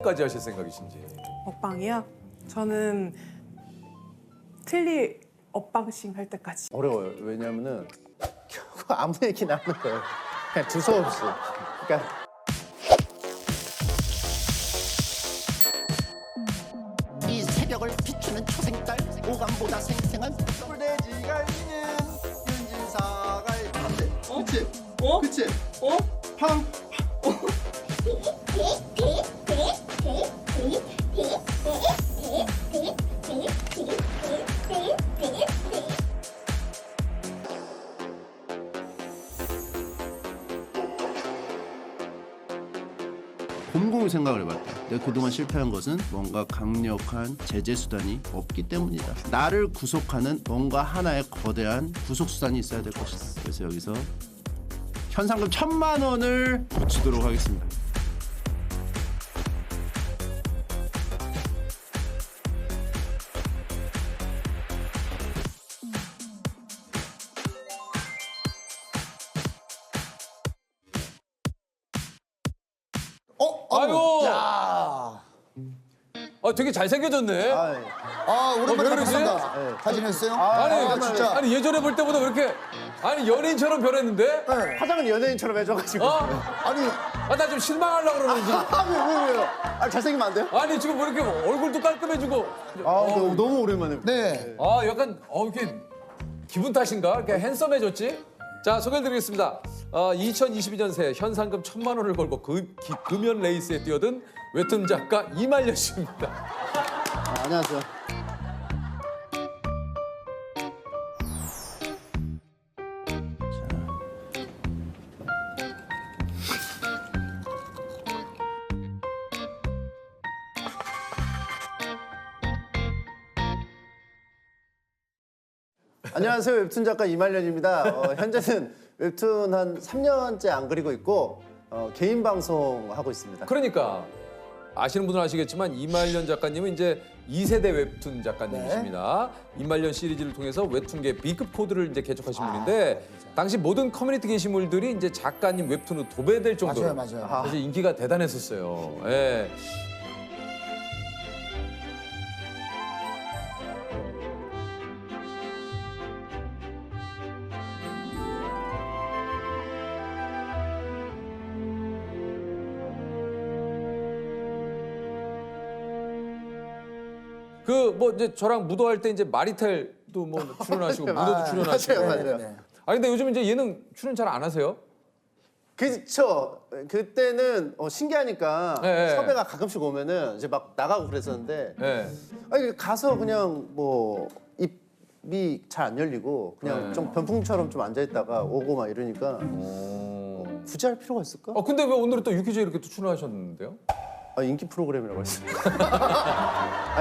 까지 하실 생각이신지. 먹방이요? 저는 틀리 엇방싱 할 때까지. 어려워요. 왜냐면은 결국 아무 얘기나 하는 거예요. 그냥 두서없이. 그러니까 이 새벽을 비추는 초생달 오감보다 생생한 뿔돼지가 있는 윤진사가 안돼. 그치? 어? 그치? 어? 팡. 곰곰이 생각을 해봤다. 내가 그동안 실패한 것은 뭔가 강력한 제재 수단이 없기 때문이다. 나를 구속하는 뭔가 하나의 거대한 구속 수단이 있어야 될 것이다. 그래서 여기서 현상금 1,000만 원을 붙이도록 하겠습니다. 아유, 야. 되게 잘생겨졌네. 오랜만에 왜 그러지? 뵙습니다. 잘 지냈어요? 아니, 진짜. 아니 예전에 볼 때보다 왜 이렇게 연예인처럼 변했는데? 네. 화장은 연예인처럼 해줘가지고. 아니, 나 좀 실망하려고 그러는지. 왜요? 잘생기면 안 돼요? 아니 지금 왜 이렇게 얼굴도 깔끔해지고. 너무 오랜만에. 네. 약간 이렇게 기분 탓인가? 이렇게 핸섬해졌지? 자, 소개해드리겠습니다. 2022년 새 현상금 1,000만 원을 걸고 금연 레이스에 뛰어든 웹툰 작가 이말년 씨입니다. 안녕하세요. 안녕하세요. 웹툰 작가 이말년입니다. 현재는 웹툰 한 3년째 안 그리고 있고 개인 방송 하고 있습니다. 그러니까 아시는 분은 아시겠지만 이말년 작가님은 이제 2세대 웹툰 작가님이십니다. 이말년 시리즈를 통해서 웹툰계 B급 코드를 이제 개척하신 분인데 당시 모든 커뮤니티 게시물들이 이제 작가님 웹툰으로 도배될 정도로 맞아요. 사실 인기가 대단했었어요. 예. 뭐 이제 저랑 무도할 때 이제 마리텔도 뭐 출연하시고 무도도 출연하시고. 맞아요. 근데 요즘 이제 예능 출연 잘 안 하세요? 그렇죠. 그때는 신기하니까 네. 섭외가 가끔씩 오면은 이제 막 나가고 그랬었는데 네. 아니 가서 그냥 뭐 입이 잘 안 열리고 그냥 네. 좀 변풍처럼 좀 앉아 있다가 오고 막 이러니까 굳이 할 필요가 있을까? 근데 왜 오늘은 또 유퀴즈에 이렇게 또 출연하셨는데요? 인기 프로그램이라고 했어요.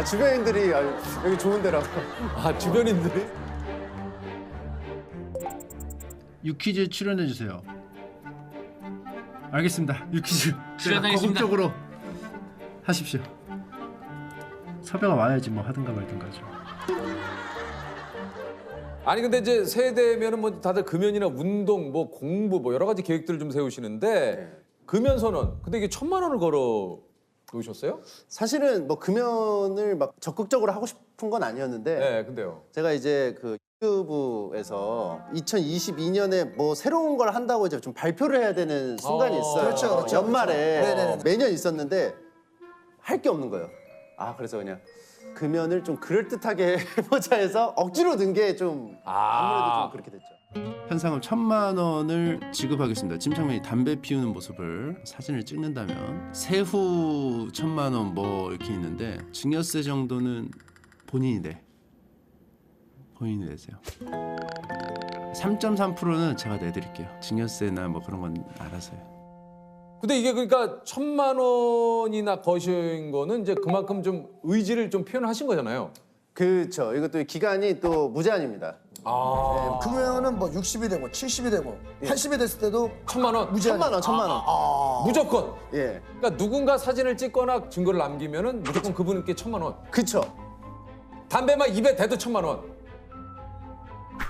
주변인들이 여기 좋은 데라고. 주변인들이? 유퀴즈 출연해 주세요. 알겠습니다. 유퀴즈 출연하겠습니다. 적극적으로 하십시오. 섭외가 와야지 뭐 하든가 말든가죠. 아니 근데 이제 세대면은 뭐 다들 금연이나 운동, 뭐 공부, 뭐 여러 가지 계획들을 좀 세우시는데 금연 선언. 근데 이게 1,000만 원을 걸어 놓으셨어요? 사실은 뭐 금연을 막 적극적으로 하고 싶은 건 아니었는데 네, 근데요. 제가 이제 그 유튜브에서 2022년에 뭐 새로운 걸 한다고 이제 좀 발표를 해야 되는 순간이 있어요. 그렇죠. 연말에 네네네. 매년 있었는데 할 게 없는 거예요. 그래서 그냥 금연을 좀 그럴듯하게 해보자 해서 억지로 든 게 좀 아무래도 좀 그렇게 됐죠. 현상금 1,000만 원을 지급하겠습니다. 침착맨이 담배 피우는 모습을 사진을 찍는다면 세후 1,000만 원 뭐 이렇게 있는데 증여세 정도는 본인이 내세요. 3.3%는 제가 내드릴게요. 증여세나 뭐 그런 건 알아서요. 근데 이게 그러니까 1,000만 원이나 거신 거는 이제 그만큼 좀 의지를 좀 표현하신 거잖아요. 그렇죠. 이것도 기간이 또 무제한입니다. 그러면은 뭐 60이 되고 70이 되고 80이 됐을 때도 1,000만 원. 무제한. 1,000만 원, 1,000만 원. 무조건. 예, 그러니까 누군가 사진을 찍거나 증거를 남기면은 무조건 그분께 1,000만 원. 그쵸. 담배만 입에 대도 1,000만 원.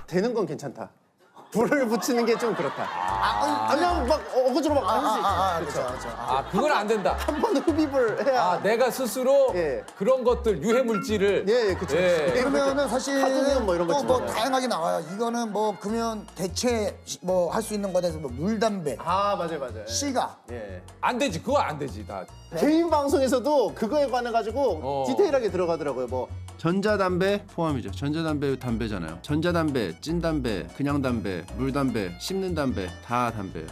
되는 건 괜찮다. 불을 붙이는 게 좀 그렇다. 아니면 막 어거지로 막 할 수 있죠. 그렇죠. 아, 그건 안 된다. 한 번 흡입을 해야. 아, 내가 스스로 예. 그런 것들 유해 물질을 예, 그렇죠. 그러면은 사실 카드뮴 뭐 이런 거 또 뭐 있잖아요. 다양하게 나와요. 이거는 뭐 금연 대체 뭐 할 수 있는 거에 대해서 뭐 물담배, 맞아요. 시가. 예. 안 되지. 그거 안 되지. 다. 개인 방송에서도 그거에 관해 가지고 디테일하게 들어가더라고요. 뭐 전자담배 포함이죠. 전자담배 담배잖아요. 전자담배, 찐담배, 그냥 담배, 물담배, 씹는 담배 다 담배예요.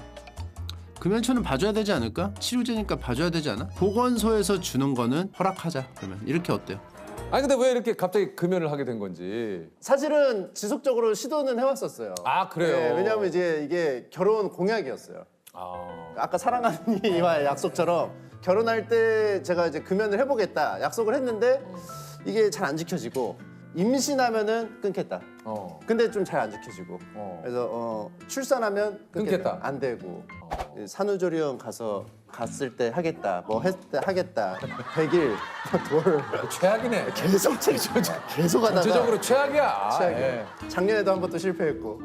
금연초는 봐줘야 되지 않을까? 치료제니까 봐줘야 되지 않아? 보건소에서 주는 거는 허락하자. 그러면 이렇게 어때요? 아니 근데 왜 이렇게 갑자기 금연을 하게 된 건지. 사실은 지속적으로 시도는 해왔었어요. 아, 그래요? 네, 왜냐하면 이제 이게 결혼 공약이었어요. 아까 사랑하는 이와의 약속처럼 결혼할 때 제가 이제 금연을 해보겠다 약속을 했는데 이게 잘 안 지켜지고 임신하면은 끊겠다. 근데 좀 잘 안 지켜지고 그래서 출산하면 끊겠다. 안 되고 산후조리원 갔을 때 하겠다. 뭐 했을 때 하겠다. 100일 돌 최악이네. 계속 계속 하다가 전체적으로 최악이야. 최악이에요. 예. 작년에도 한 번 또 실패했고.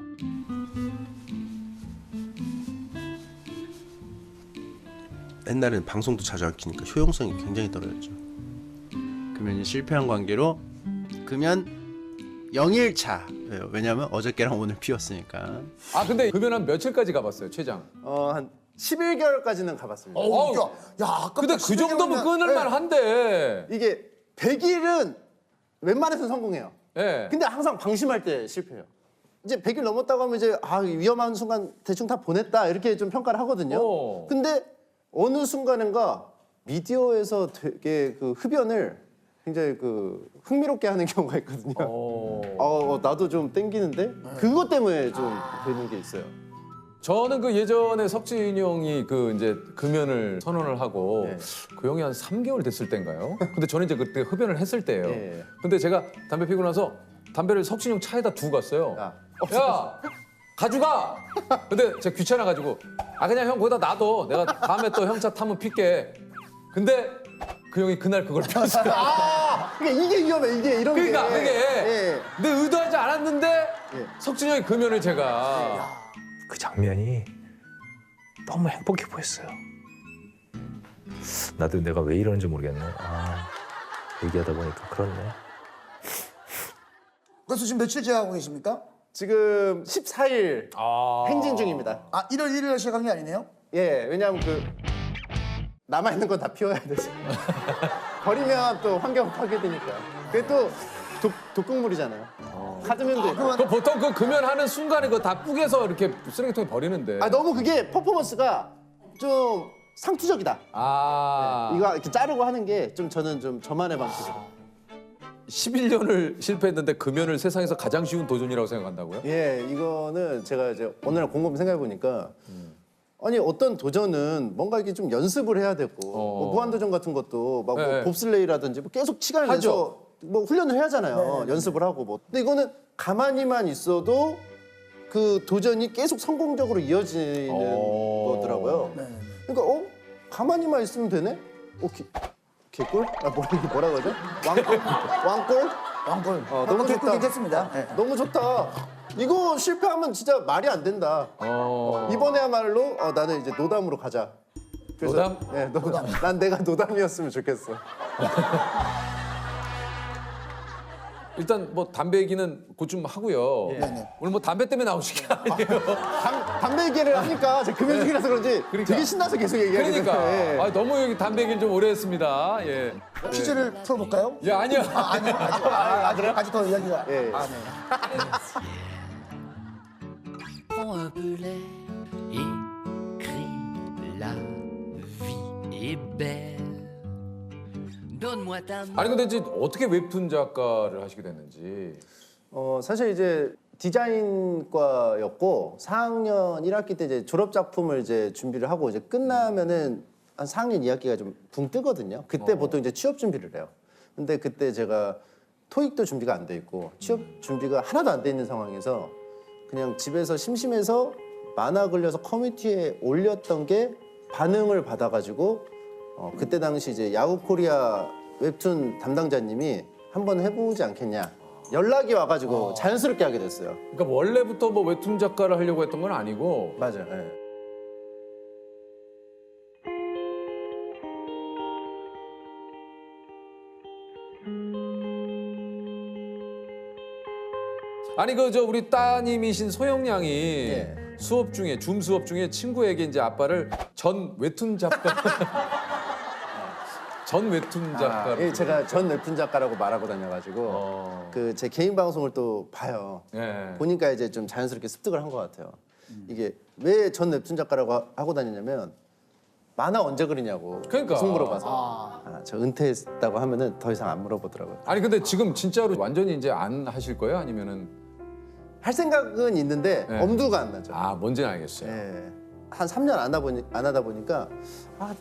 옛날에는 방송도 자주 안 키니까 효용성이 굉장히 떨어졌죠. 금연이 실패한 관계로 금연 0일차. 왜냐면 어저께랑 오늘 피웠으니까. 아 근데 금연 한 며칠까지 가봤어요, 최장? 한 11개월까지는 가봤습니다. 어우, 야, 아까 근데 그 정도면 끊을 만한데. 이게 100일은 웬만해서 성공해요. 예. 근데 항상 방심할 때 실패해요. 이제 100일 넘었다고 하면 이제 위험한 순간 대충 다 보냈다 이렇게 좀 평가를 하거든요. 근데 어느 순간인가 미디어에서 되게 그 흡연을 굉장히 그 흥미롭게 하는 경우가 있거든요. 나도 좀 땡기는데 그것 때문에 좀 되는 게 있어요. 저는 그 예전에 석진이 형이 그 이제 금연을 선언을 하고 네. 그 형이 한 3개월 됐을 때인가요? 근데 저는 이제 그때 흡연을 했을 때예요. 예. 근데 제가 담배 피고 나서 담배를 석진이 형 차에다 두고 갔어요. 야, 야, 가져가. 근데 제가 귀찮아가지고 그냥 형 거기다 놔둬. 내가 다음에 또 형 차 타면 필게. 근데 그 형이 그날 그걸 폈어요. 그러니까 이게 위험해. 이게 이런 그러니까 게. 그게 예. 근데 의도하지 않았는데 예. 석진이 형이 금연을 제가 그 장면이 너무 행복해 보였어요. 나도 내가 왜 이러는지 모르겠네. 얘기하다 보니까 그렇네. 그래서 지금 며칠째 하고 계십니까? 지금 14일 행진 중입니다. 1월 1일에 시작한 게 아니네요? 예, 왜냐하면 그 남아 있는 건 다 피워야 되지. 버리면 또 환경 파괴되니까. 그게 또 독극물이잖아요. 카드뮴도 있고. 그 보통 그 금연하는 순간에 그거 다 뿌개서 이렇게 쓰레기통에 버리는데. 너무 그게 퍼포먼스가 좀 상투적이다. 이거 이렇게 자르고 하는 게 좀 저는 좀 저만의 방식이에요. 11년을 실패했는데 금연을 세상에서 가장 쉬운 도전이라고 생각한다고요? 예, 이거는 제가 이제 오늘 곰곰이 생각해 보니까 아니 어떤 도전은 뭔가 이렇게 좀 연습을 해야 되고 뭐 무한도전 같은 것도 막 뭐 네. 봅슬레이라든지 뭐 계속 시간을 하죠. 내서 뭐 훈련을 해야 하잖아요. 연습을 하고 뭐. 근데 이거는 가만히만 있어도 그 도전이 계속 성공적으로 이어지는 거더라고요. 그러니까 가만히만 있으면 되네? 개꿀? 뭐라 그러죠? 왕꿀? 왕골. 너무 좋다. 괜찮습니다. 네. 너무 좋다. 이거 실패하면 진짜 말이 안 된다. 이번에야말로 나는 이제 노담으로 가자. 그래서, 노담? 네, 노담. 난 내가 노담이었으면 좋겠어. 일단 뭐 담배 얘기는 곧 좀 하고요. 오늘 뭐 담배 때문에 나오신 게 아니에요. 담배 얘기를 하니까 제가 금연 중이라서 그런지 되게 신나서 계속 얘기하게 되네. 그러니까 너무 여기 담배 얘기를 좀 오래 했습니다. 예. 퀴즈를 풀어볼까요? 예, 아니요. 아니요. 아직 더 이야기가. 예. 네. Prends un peu l'air, écris la vie est belle. Donne-moi ta main. 아니 근데 이제 어떻게 웹툰 작가를 하시게 됐는지. 사실 이제 디자인과였고 4학년 1학기 때 이제 졸업 작품을 이제 준비를 하고 이제 끝나면은 한 4학년 2학기가 좀 붕 뜨거든요. 그때 보통 이제 취업 준비를 해요. 근데 그때 제가 토익도 준비가 안 돼 있고 취업 준비가 하나도 안 돼 있는 상황에서 그냥 집에서 심심해서 만화 그려서 커뮤니티에 올렸던 게 반응을 받아가지고 그때 당시 이제 야후 코리아 웹툰 담당자님이 한번 해보지 않겠냐. 연락이 와가지고 자연스럽게 하게 됐어요. 그러니까 원래부터 뭐 웹툰 작가를 하려고 했던 건 아니고. 맞아요. 예. 아니 그 저 우리 따님이신 소영 양이 예. 수업 중에 줌 수업 중에 친구에게 이제 아빠를 전 웹툰 작가 전 웹툰 작가로. 예, 제가 전 웹툰 작가라고 말하고 다녀가지고 그 제 개인 방송을 또 봐요. 예. 보니까 이제 좀 자연스럽게 습득을 한 것 같아요. 이게 왜 전 웹툰 작가라고 하고 다니냐면 만화 언제 그리냐고 그러니까. 계속 물어봐서 저 은퇴했다고 하면은 더 이상 안 물어보더라고요. 아니 근데 지금 진짜로 완전히 이제 안 하실 거예요? 아니면은 할 생각은 있는데 네. 엄두가 안 나죠. 아 뭔지는 알겠어요. 예. 한 3년 안 하다 보니까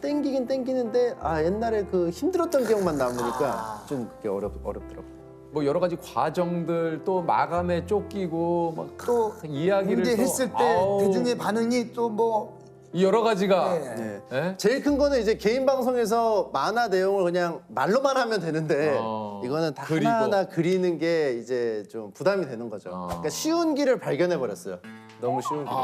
땡기긴 땡기는데 옛날에 그 힘들었던 기억만 남으니까 좀 그게 어렵더라고요. 뭐 여러 가지 과정들 또 마감에 쫓기고 막 또 이야기를 문제 또, 했을 때 아우, 대중의 반응이 또 뭐 이 여러 가지가 네. 예? 제일 큰 거는 이제 개인 방송에서 만화 내용을 그냥 말로만 하면 되는데 이거는 다 그리고. 하나하나 그리는 게 이제 좀 부담이 되는 거죠. 그러니까 쉬운 길을 발견해 버렸어요. 너무 쉬운 길.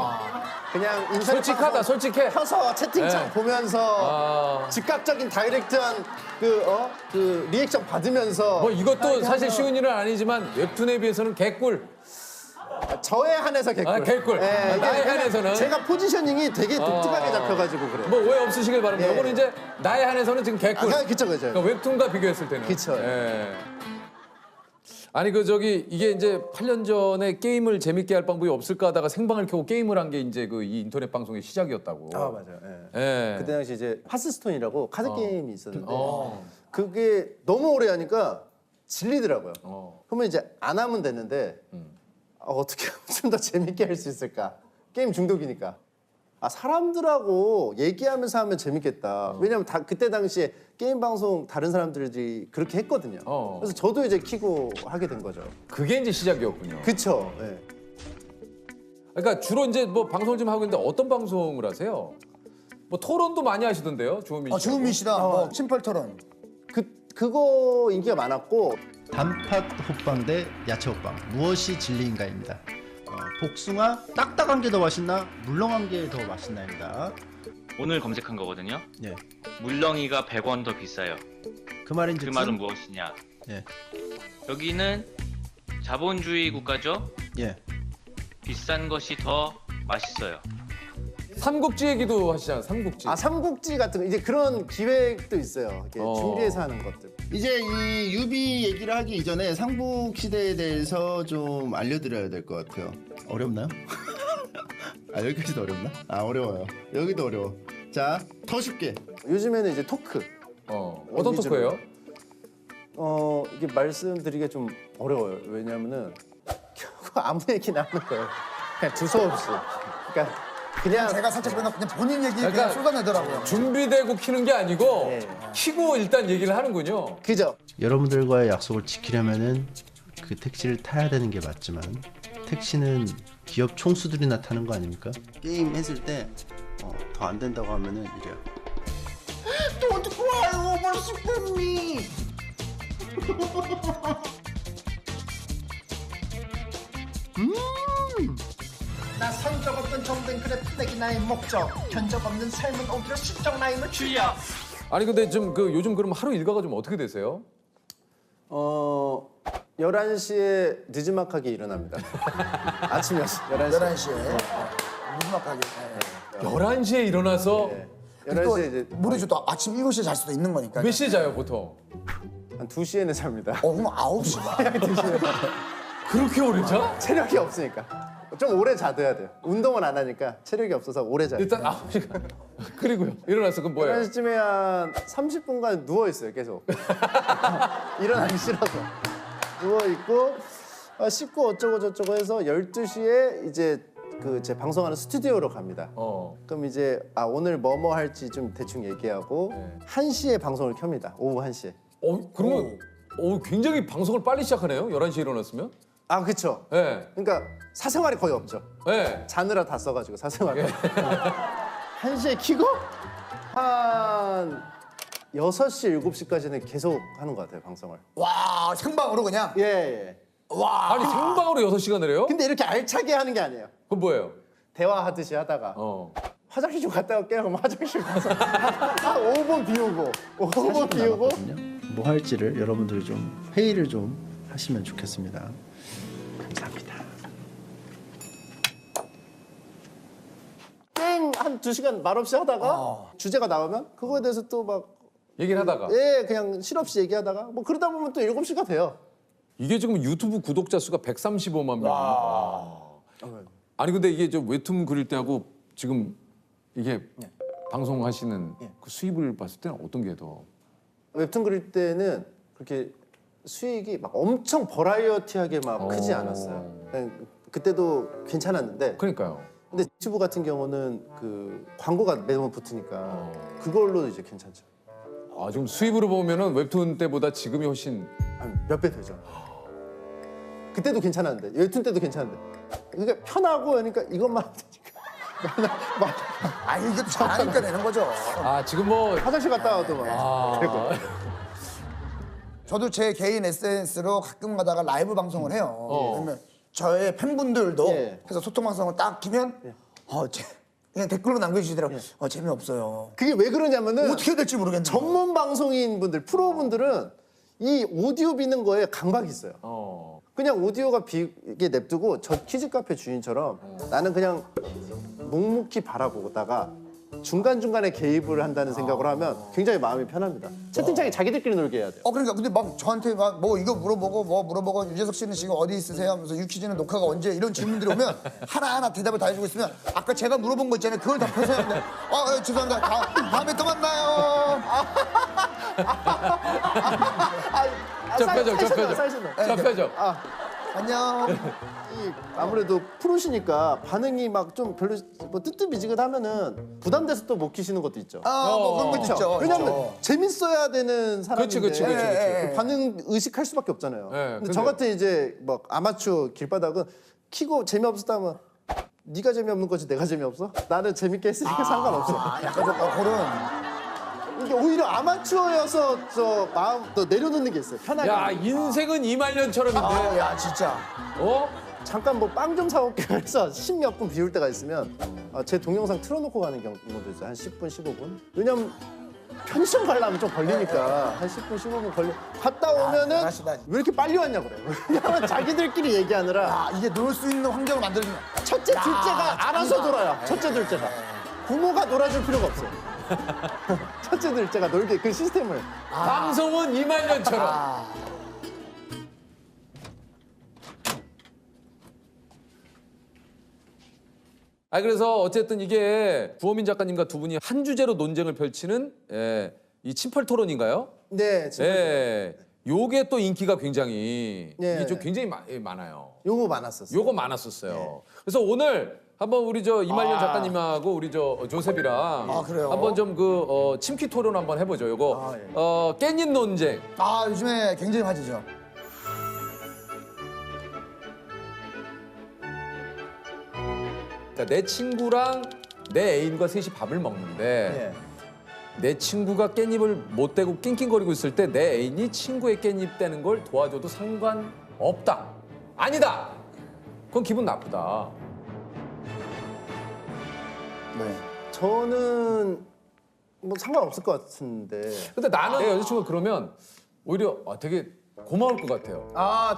그냥 인터넷 솔직하다 방송 솔직해. 켜서 채팅창 네. 보면서 즉각적인 다이렉트한 그 리액션 받으면서 뭐 이것도 사실 쉬운 일은 아니지만 웹툰에 비해서는 개꿀. 저에 한해서 개꿀. 아, 개꿀. 이게 나에 그냥 한해서는. 제가 포지셔닝이 되게 독특하게 잡혀가지고 그래요. 뭐 오해 없으시길 바랍니다. 예. 이거는 이제 나에 한해서는 지금 개꿀. 그쵸. 그러니까 웹툰과 비교했을 때는. 그쵸. 예. 아니 그 저기 이게 이제 8년 전에 게임을 재밌게 할 방법이 없을까 하다가 생방을 켜고 게임을 한 게 이제 그 이 인터넷 방송의 시작이었다고. 맞아요. 예. 예. 그때 당시 이제 하스스톤이라고 카드 게임이 있었는데 그게 너무 오래 하니까 질리더라고요. 그러면 이제 안 하면 되는데 어떻게 하면 좀 더 재밌게 할 수 있을까? 게임 중독이니까. 사람들하고 얘기하면서 하면 재밌겠다. 왜냐면 그때 당시에 게임 방송 다른 사람들이 그렇게 했거든요. 그래서 저도 이제 키고 하게 된 거죠. 그게 이제 시작이었군요. 그쵸. 예. 그러니까 주로 이제 뭐 방송을 좀 하고 있는데 어떤 방송을 하세요? 뭐 토론도 많이 하시던데요, 주호민 씨. 주은미 씨랑 뭐 심팔 토론. 그거 인기가 많았고 단팥 호빵 대 야채 호빵 무엇이 진리인가입니다. 복숭아 딱딱한 게 더 맛있나 물렁한 게 더 맛있나입니다. 오늘 검색한 거거든요. 예. 물렁이가 100원 더 비싸요. 그 말인 그 즉슨 말은 무엇이냐? 예. 여기는 자본주의 국가죠. 예. 비싼 것이 더 맛있어요. 삼국지 얘기도 하시잖아요, 삼국지. 삼국지 같은 거 이제 그런 기획도 있어요. 이렇게 준비해서 하는 것들. 이제 이 유비 얘기를 하기 이전에 삼국 시대에 대해서 좀 알려드려야 될 것 같아요. 어렵나요? 여기까지도 어렵나? 어려워요. 여기도 어려워. 자, 더 쉽게. 요즘에는 이제 토크. 어떤 위주로. 토크예요? 이게 말씀드리기가 좀 어려워요. 왜냐면은 결국 아무 얘기나 하는 거예요. 그냥 두서없이. 그러니까 그냥 제가 살짝 그냥 본인 얘기 그냥 약간 쏟아내더라고요. 준비되고 키는 게 아니고 키고 일단 얘기를 하는군요. 그죠? 여러분들과의 약속을 지키려면은 그 택시를 타야 되는 게 맞지만 택시는 기업 총수들이나 타는 거 아닙니까? 게임 했을 때 더 안 된다고 하면은 이래요. 또 어떻게 와요 벌써 나 성적 없는 정된 그래 푸내기 나의 목적 견적 없는 삶은 오히려 실적 나임을 주여 아니 근데 좀 그 요즘 그럼 하루 일과가 좀 어떻게 되세요? 11시에 늦지막하게 일어납니다. 아침 11시. 11시에 무지막하게. 11시에 일어나서 11시에 이제 모르죠. 또 아침 7시에 잘 수도 있는 거니까. 몇 시에 자요 보통? 한 2시에는 잡니다. 그럼 9시가. 그렇게 오래 자? 체력이 없으니까. 좀 오래 자둬야 돼요. 운동을 안 하니까 체력이 없어서 오래 자요. 일단 9시간. 그리고요. 일어나서 그럼 뭐예요? 11시쯤에 한 30분간 누워있어요, 계속. 일어나기 싫어서. 누워있고, 씻고 어쩌고 저쩌고 해서 12시에 이제 그 제 방송하는 스튜디오로 갑니다. 그럼 이제 오늘 뭐뭐 할지 좀 대충 얘기하고 1시에 방송을 켭니다. 오후 1시에. 그러면 굉장히 방송을 빨리 시작하네요. 11시에 일어났으면? 그쵸. 네. 그러니까 사생활이 거의 없죠. 네. 자느라 다 써가지고 사생활. 1시에 키고 한 6시, 7시까지는 계속 하는 것 같아요, 방송을. 와 생방으로 그냥. 예. 아니 생방으로 6시간을 해요? 근데 이렇게 알차게 하는 게 아니에요. 그건 뭐예요? 대화하듯이 하다가 화장실 좀 갔다 올게요. 그럼 화장실 가서 한 5분 비우고 5분 비우고 뭐 할지를 여러분들이 좀 회의를 좀 하시면 좋겠습니다. 감사합니다. 게임 한 2시간 말없이 하다가 주제가 나오면 그거에 대해서 또 막 얘기를 하다가 그냥 실없이 얘기하다가 뭐 그러다 보면 또 7시가 돼요. 이게 지금 유튜브 구독자 수가 135만 명입니다. 아니 근데 이게 좀 웹툰 그릴 때하고 지금 이게 방송하시는 그 수입을 봤을 때는 어떤 게 더? 웹툰 그릴 때는 그렇게 수익이 막 엄청 버라이어티하게 막 크지 않았어요. 그냥 그때도 괜찮았는데 그러니까요. 근데 유튜브 같은 경우는 그 광고가 매번 붙으니까 그걸로 이제 괜찮죠. 아 지금 수입으로 보면은 웹툰 때보다 지금이 훨씬 한 몇 배 되죠. 그때도 괜찮았는데 웹툰 때도 괜찮은데 그러니까 편하고 그러니까 이것만 되니까 아 이게 잘하니까 되는 거죠. 아 지금 뭐 화장실 갔다 와도 막 그리고 저도 제 개인 SNS로 가끔 가다가 라이브 방송을 해요. 그러면 저의 팬분들도 예. 해서 소통 방송을 딱 키면 그냥 댓글로 남겨주시더라고요. 재미없어요. 그게 왜 그러냐면은 어떻게 해야 될지 모르겠네. 전문 방송인 분들 프로분들은 이 오디오 비는 거에 강박이 있어요. 그냥 오디오가 비게 냅두고 저 키즈 카페 주인처럼 나는 그냥 묵묵히 바라보다가 중간중간에 개입을 한다는 생각으로 하면 굉장히 마음이 편합니다. 채팅창에 자기들끼리 놀게 해야 돼요. 그러니까 근데 막 저한테 막 뭐 이거 물어보고 유재석 씨는 지금 어디 있으세요? 하면서 유퀴즈는 녹화가 언제 이런 질문들이 오면 하나하나 대답을 다 해주고 있으면 아까 제가 물어본 거 있잖아요. 그걸 답해서 하는데 죄송합니다. 다음에 또 만나요. 저 표정. 안녕. 아무래도 프로시니까 반응이 막 좀 별로 뭐 뜨뜻미지근하면은 부담돼서 또 못 키시는 것도 있죠. 뭐 그런 거 있죠. 왜냐면 있죠. 재밌어야 되는 사람인데 그치. 그 반응 의식할 수밖에 없잖아요. 근데 저 같은 이제 뭐 아마추어 길바닥은 키고 재미없었다면 네가 재미없는 거지 내가 재미없어? 나는 재밌게 했으니까 상관없어. 약간 그런. 이게 오히려 아마추어여서 저 마음 더 내려놓는 게 있어요. 편하게. 야 인생은 2만년처럼인데. 야 진짜. 잠깐 뭐 빵 좀 사올게 해서 10몇 분 비울 때가 있으면 제 동영상 틀어놓고 가는 경우도 있어요. 한 10분, 15분. 왜냐면 편의점 가려면 좀 걸리니까 한 10분, 15분 갔다 오면은 대단하시다. 왜 이렇게 빨리 왔냐 그래요. 왜냐면 자기들끼리 얘기하느라 이게 놀 수 있는 환경을 만들어주면. 첫째, 둘째가 알아서 놀아요. 첫째, 둘째가. 부모가 놀아줄 필요가 없어요. 첫째, 둘째가 놀게 그 시스템을. 방송은 2만년처럼. 그래서 어쨌든 이게 구호민 작가님과 두 분이 한 주제로 논쟁을 펼치는 이 친펄 토론인가요? 네, 예. 요게 또 인기가 굉장히 네. 이게 좀 굉장히 많아요. 요거 많았었어요. 요거 많았었어요. 그래서 오늘 한번 우리 저 이말년 작가님하고 우리 저 조셉이랑 그래요? 한번 좀 그 침키 토론 한번 해보죠. 요거 깻잎 논쟁. 요즘에 굉장히 화제죠. 그러니까 내 친구랑 내 애인과 셋이 밥을 먹는데 내 친구가 깻잎을 못 떼고 낑낑거리고 있을 때 내 애인이 친구의 깻잎 떼는 걸 도와줘도 상관없다. 아니다. 그건 기분 나쁘다. 네. 저는 뭐 상관없을 것 같은데. 근데 나는 내 여자친구가 그러면 오히려 되게 고마울 것 같아요.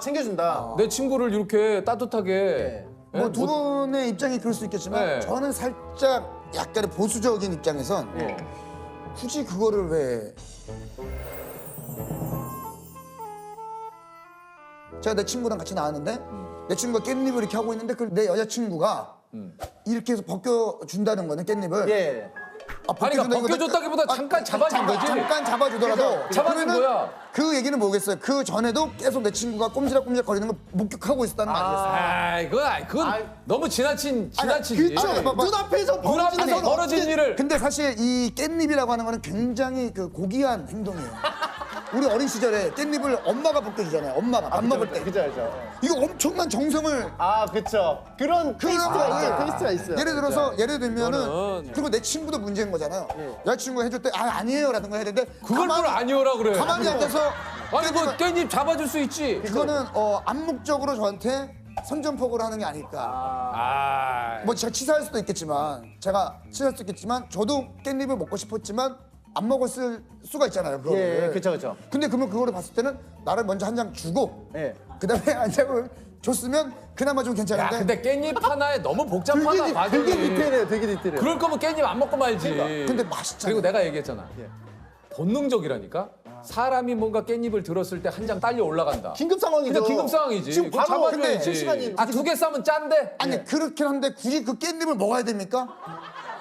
챙겨준다. 내 친구를 이렇게 따뜻하게 뭐 두 분의 입장이 그럴 수 있겠지만 네. 저는 살짝 약간의 보수적인 입장에선 굳이 그거를 왜 제가 내 친구랑 같이 나왔는데 내 친구가 깻잎을 이렇게 하고 있는데 그걸 내 여자친구가 이렇게 해서 벗겨준다는 거는 깻잎을 예. 그러니까 벗겨줬다기보다 잠깐 잡아준 거지. 잠깐 잡아주더라도 잡아준 그러면은 거야. 그 얘기는 뭐겠어요? 그 전에도 계속 내 친구가 꼼지락꼼지락 거리는 걸 목격하고 있었다는 거 아니겠어요? 그건 너무 지나치지. 그렇죠. 눈앞에서 벌어진 일을. 근데 사실 이 깻잎이라고 하는 거는 굉장히 그 고귀한 행동이에요. 우리 어린 시절에 깻잎을 엄마가 벗겨주잖아요. 엄마가 밥 먹을 때. 그죠, 그죠. 이거 엄청난 정성을 그쵸. 그런 퀘스트가 있죠. 퀘스트가 있어요. 예를 들어서 예를 들면은 이거는- 그리고 내 친구도 문제인 거잖아요. 여자친구가 해줄 때 아니에요라든가 해야 되는데 그걸 뭘 아니오라 그래. 가만히 앉아서 아니 뭐 깻잎 잡아줄 수 있지. 그거는 암묵적으로 저한테 선전포고를 하는 게 아닐까. 아, 뭐 제가 치사할 수도 있겠지만 저도 깻잎을 먹고 싶었지만 안 먹었을 수가 있잖아요. 그거를. 예, 그쵸. 근데 그러면 그거를 봤을 때는 나를 먼저 한 장 주고 예. 그다음에 한 장을 줬으면 그나마 좀 야 괜찮은데. 근데 깻잎 하나에 너무 복잡하다 과정이. 되게 디테일해요. 그럴 거면 깻잎 안 먹고 말지. 근데 맛있잖아. 그리고 내가 얘기했잖아. 본능적이라니까. 사람이 뭔가 깻잎을 들었을 때 한 장 딸려 올라간다. 긴급 상황이죠. 근데 긴급 상황이지. 지금 그거 바로 잡아줘야지. 시간이 아, 2개 싸면 짠데? 아니 그렇긴 한데 굳이 그 깻잎을 먹어야 됩니까?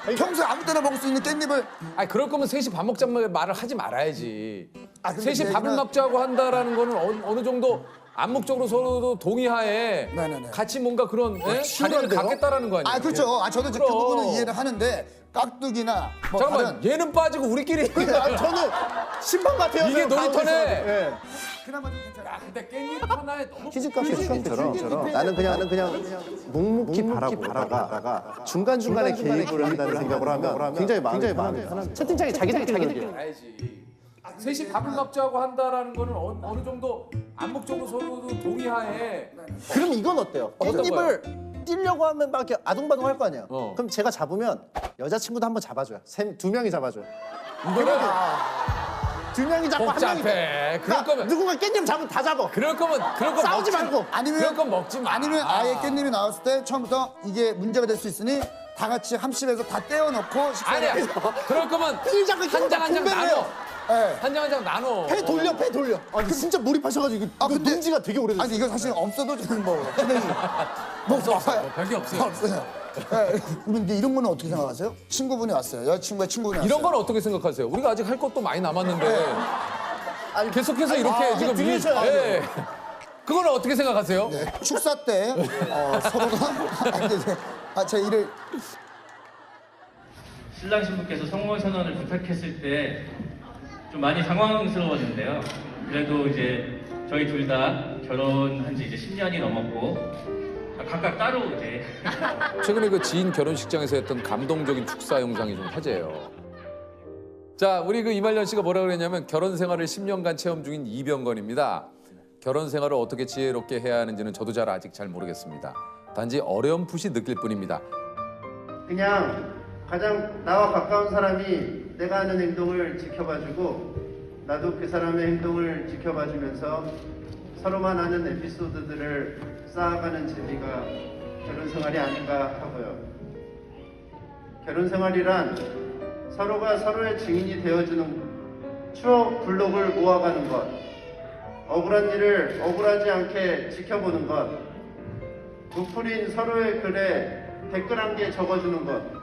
평소에 아무 때나 먹을 수 있는 깻잎을. 아니, 그럴 거면 셋이 밥 먹자는 말을 하지 말아야지. 아, 근데 셋이 내 밥을 얘기는- 먹자고 한다라는 거는 어느 정도 암묵적으로 서로도 동의하에 네네네. 같이 뭔가 그런 자리를 치밀한데요? 갖겠다는 거 아니에요? 아 그렇죠. 아 저도 그 그럼. 부분은 이해를 하는데 깍두기나 뭐 잠깐만, 다른 얘는 빠지고 우리끼리. 저는 심판 같아요. 이게 놀이터네. 예. 그나마 좀 괜찮아. 야, 근데 깻잎 하나에 너무 키즈카페처럼 나는 그냥 묵묵히 바라보다가 중간중간에 개입을 한다는 생각을 하면 굉장히 마음이 편합니다. 채팅창에 자기들끼리 알지. 셋이 밥을 먹자고 한다라는 거는 어느 정도 암묵적으로 서로도 동의하에. 그럼 이건 어때요? 어떤 깻잎을 띄려고 하면 막 이렇게 아둥바둥 할 거 아니에요. 어. 그럼 제가 잡으면 여자친구도 한번 잡아줘요. 두 명이 잡아줘요. 이거는 두 명이 잡고 한 명이 복잡해. 그럴 거면 누군가 깻잎 잡으면 다 잡아. 그럴 거면 싸우지 말고. 그럴 건 먹지 마. 아니면 아예 깻잎이 나왔을 때 처음부터 이게 문제가 될 수 있으니 다 같이 함실에서 다 떼어놓고 식사를 아니야. 그럴 거면 피의자가 한 장 한 장 분배를 나눠. 해요. 예. 한 장 한 장 나눠. 배 돌려. 아, 근데 진짜 몰입하셔가지고 이거 논지가 되게 오래됐어요. 아니 이거 사실 없어도 저는 뭐 진행이 뭐 봐봐요. 별게 없어요. 없어요. 예. 근데 이런 거는 어떻게 생각하세요? 친구분이 왔어요. 여자친구의 친구분이 왔어요. 이런 건 어떻게 생각하세요? 우리가 아직 할 것도 많이 남았는데 계속해서 이렇게 지금 들으셔야 돼요. 그거는 어떻게 생각하세요? 네. 축사 때 서로가 제 일을 신랑 신부께서 성혼 선언을 부탁했을 때 좀 많이 당황스러웠는데요. 그래도 이제 저희 둘 다 결혼한 지 이제 10년이 넘었고 각각 따로 이제 최근에 그 지인 결혼식장에서 했던 감동적인 축사 영상이 좀 화제예요. 자, 우리 그 이말년 씨가 뭐라 그랬냐면 결혼 생활을 10년간 체험 중인 이병건입니다. 결혼 생활을 어떻게 지혜롭게 해야 하는지는 저도 아직 잘 모르겠습니다. 단지 어렴풋이 느낄 뿐입니다. 그냥 가장 나와 가까운 사람이 내가 하는 행동을 지켜봐주고 나도 그 사람의 행동을 지켜봐주면서 서로만 아는 에피소드들을 쌓아가는 재미가 결혼 생활이 아닌가 하고요. 결혼 생활이란 서로가 서로의 증인이 되어주는 추억 블록을 모아가는 것, 억울한 일을 억울하지 않게 지켜보는 것, 부풀인 서로의 글에 댓글 한 개 적어주는 것,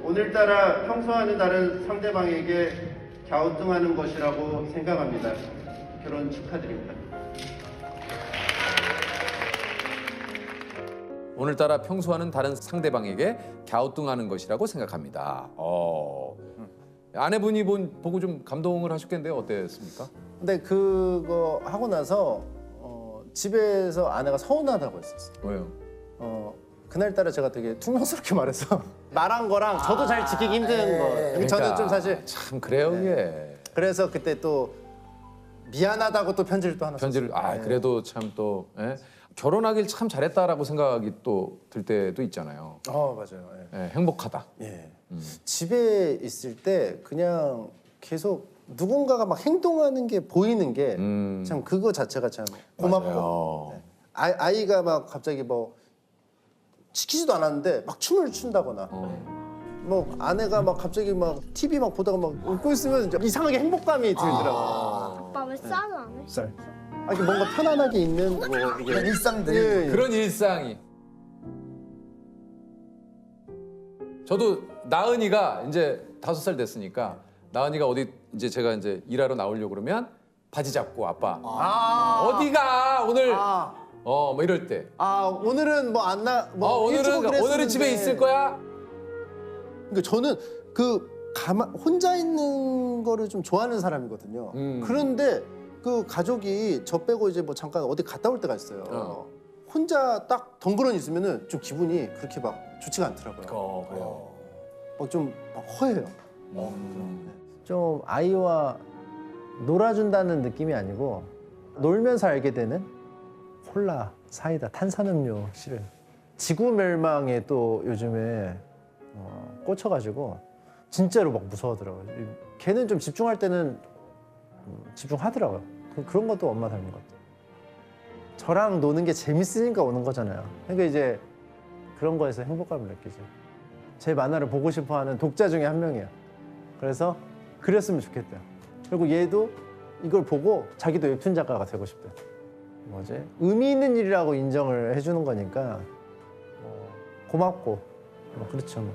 오늘따라 평소와는 다른 상대방에게 갸우뚱하는 것이라고 생각합니다. 결혼 축하드립니다. 오늘따라 평소와는 다른 상대방에게 갸우뚱하는 것이라고 생각합니다. 아내분이 보고 좀 감동을 하셨겠는데요. 어땠습니까? 근데 그거 하고 나서 집에서 아내가 서운하다고 했었어요. 왜요? 그날따라 제가 되게 퉁명스럽게 말해서 말한 거랑 저도 잘 지키기 힘든 거. 저는 좀 사실 참 그래요, 이게. 그래서 그때 또 미안하다고 또 편지를 또 하나 편지를 썼어요. 그래도 참 또 결혼하길 참 잘했다라고 생각이 또 들 때도 있잖아요. 맞아요. 행복하다. 예. 집에 있을 때 그냥 계속 누군가가 막 행동하는 게 보이는 게 참 그거 자체가 참 고맙고 맞아요. 아이가 막 갑자기 뭐 시키지도 않았는데 막 춤을 춘다거나 뭐 아내가 막 갑자기 막 TV 막 보다가 막 웃고 있으면 좀 이상하게 행복감이 들더라고요. 아빠 왜 쌀을 안 해? 쌀. 이게 뭔가 편안하게 있는 뭐 이게 일상들이 예. 그런 일상이. 저도 나은이가 이제 5살 됐으니까 나은이가 어디 이제 제가 이제 일하러 나오려고 그러면 바지 잡고 아빠 어디가 오늘 뭐 이럴 때 오늘은 뭐 안 나 뭐 오늘은 집에 있을 거야. 그러니까 저는 혼자 있는 거를 좀 좋아하는 사람이거든요. 그런데 그 가족이 저 빼고 이제 뭐 잠깐 어디 갔다 올 때가 있어요. 혼자 딱 덩그러니 있으면은 좀 기분이 그렇게 막 좋지가 않더라고요. 그래요. 좀 허해요. 좀 아이와 놀아준다는 느낌이 아니고 놀면서 알게 되는 콜라, 사이다, 탄산음료 실은 지구 멸망에 또 요즘에 꽂혀가지고 진짜로 막 무서워하더라고요. 걔는 좀 집중할 때는 집중하더라고요. 그런 것도 엄마 닮은 것 같아요. 저랑 노는 게 재밌으니까 오는 거잖아요. 그러니까 이제 그런 거에서 행복감을 느끼죠. 제 만화를 보고 싶어하는 독자 중에 한 명이에요. 그래서 그렸으면 좋겠대요. 그리고 얘도 이걸 보고 자기도 웹툰 작가가 되고 싶대요. 뭐지? 의미 있는 일이라고 인정을 해주는 거니까 고맙고 그렇죠. 뭐.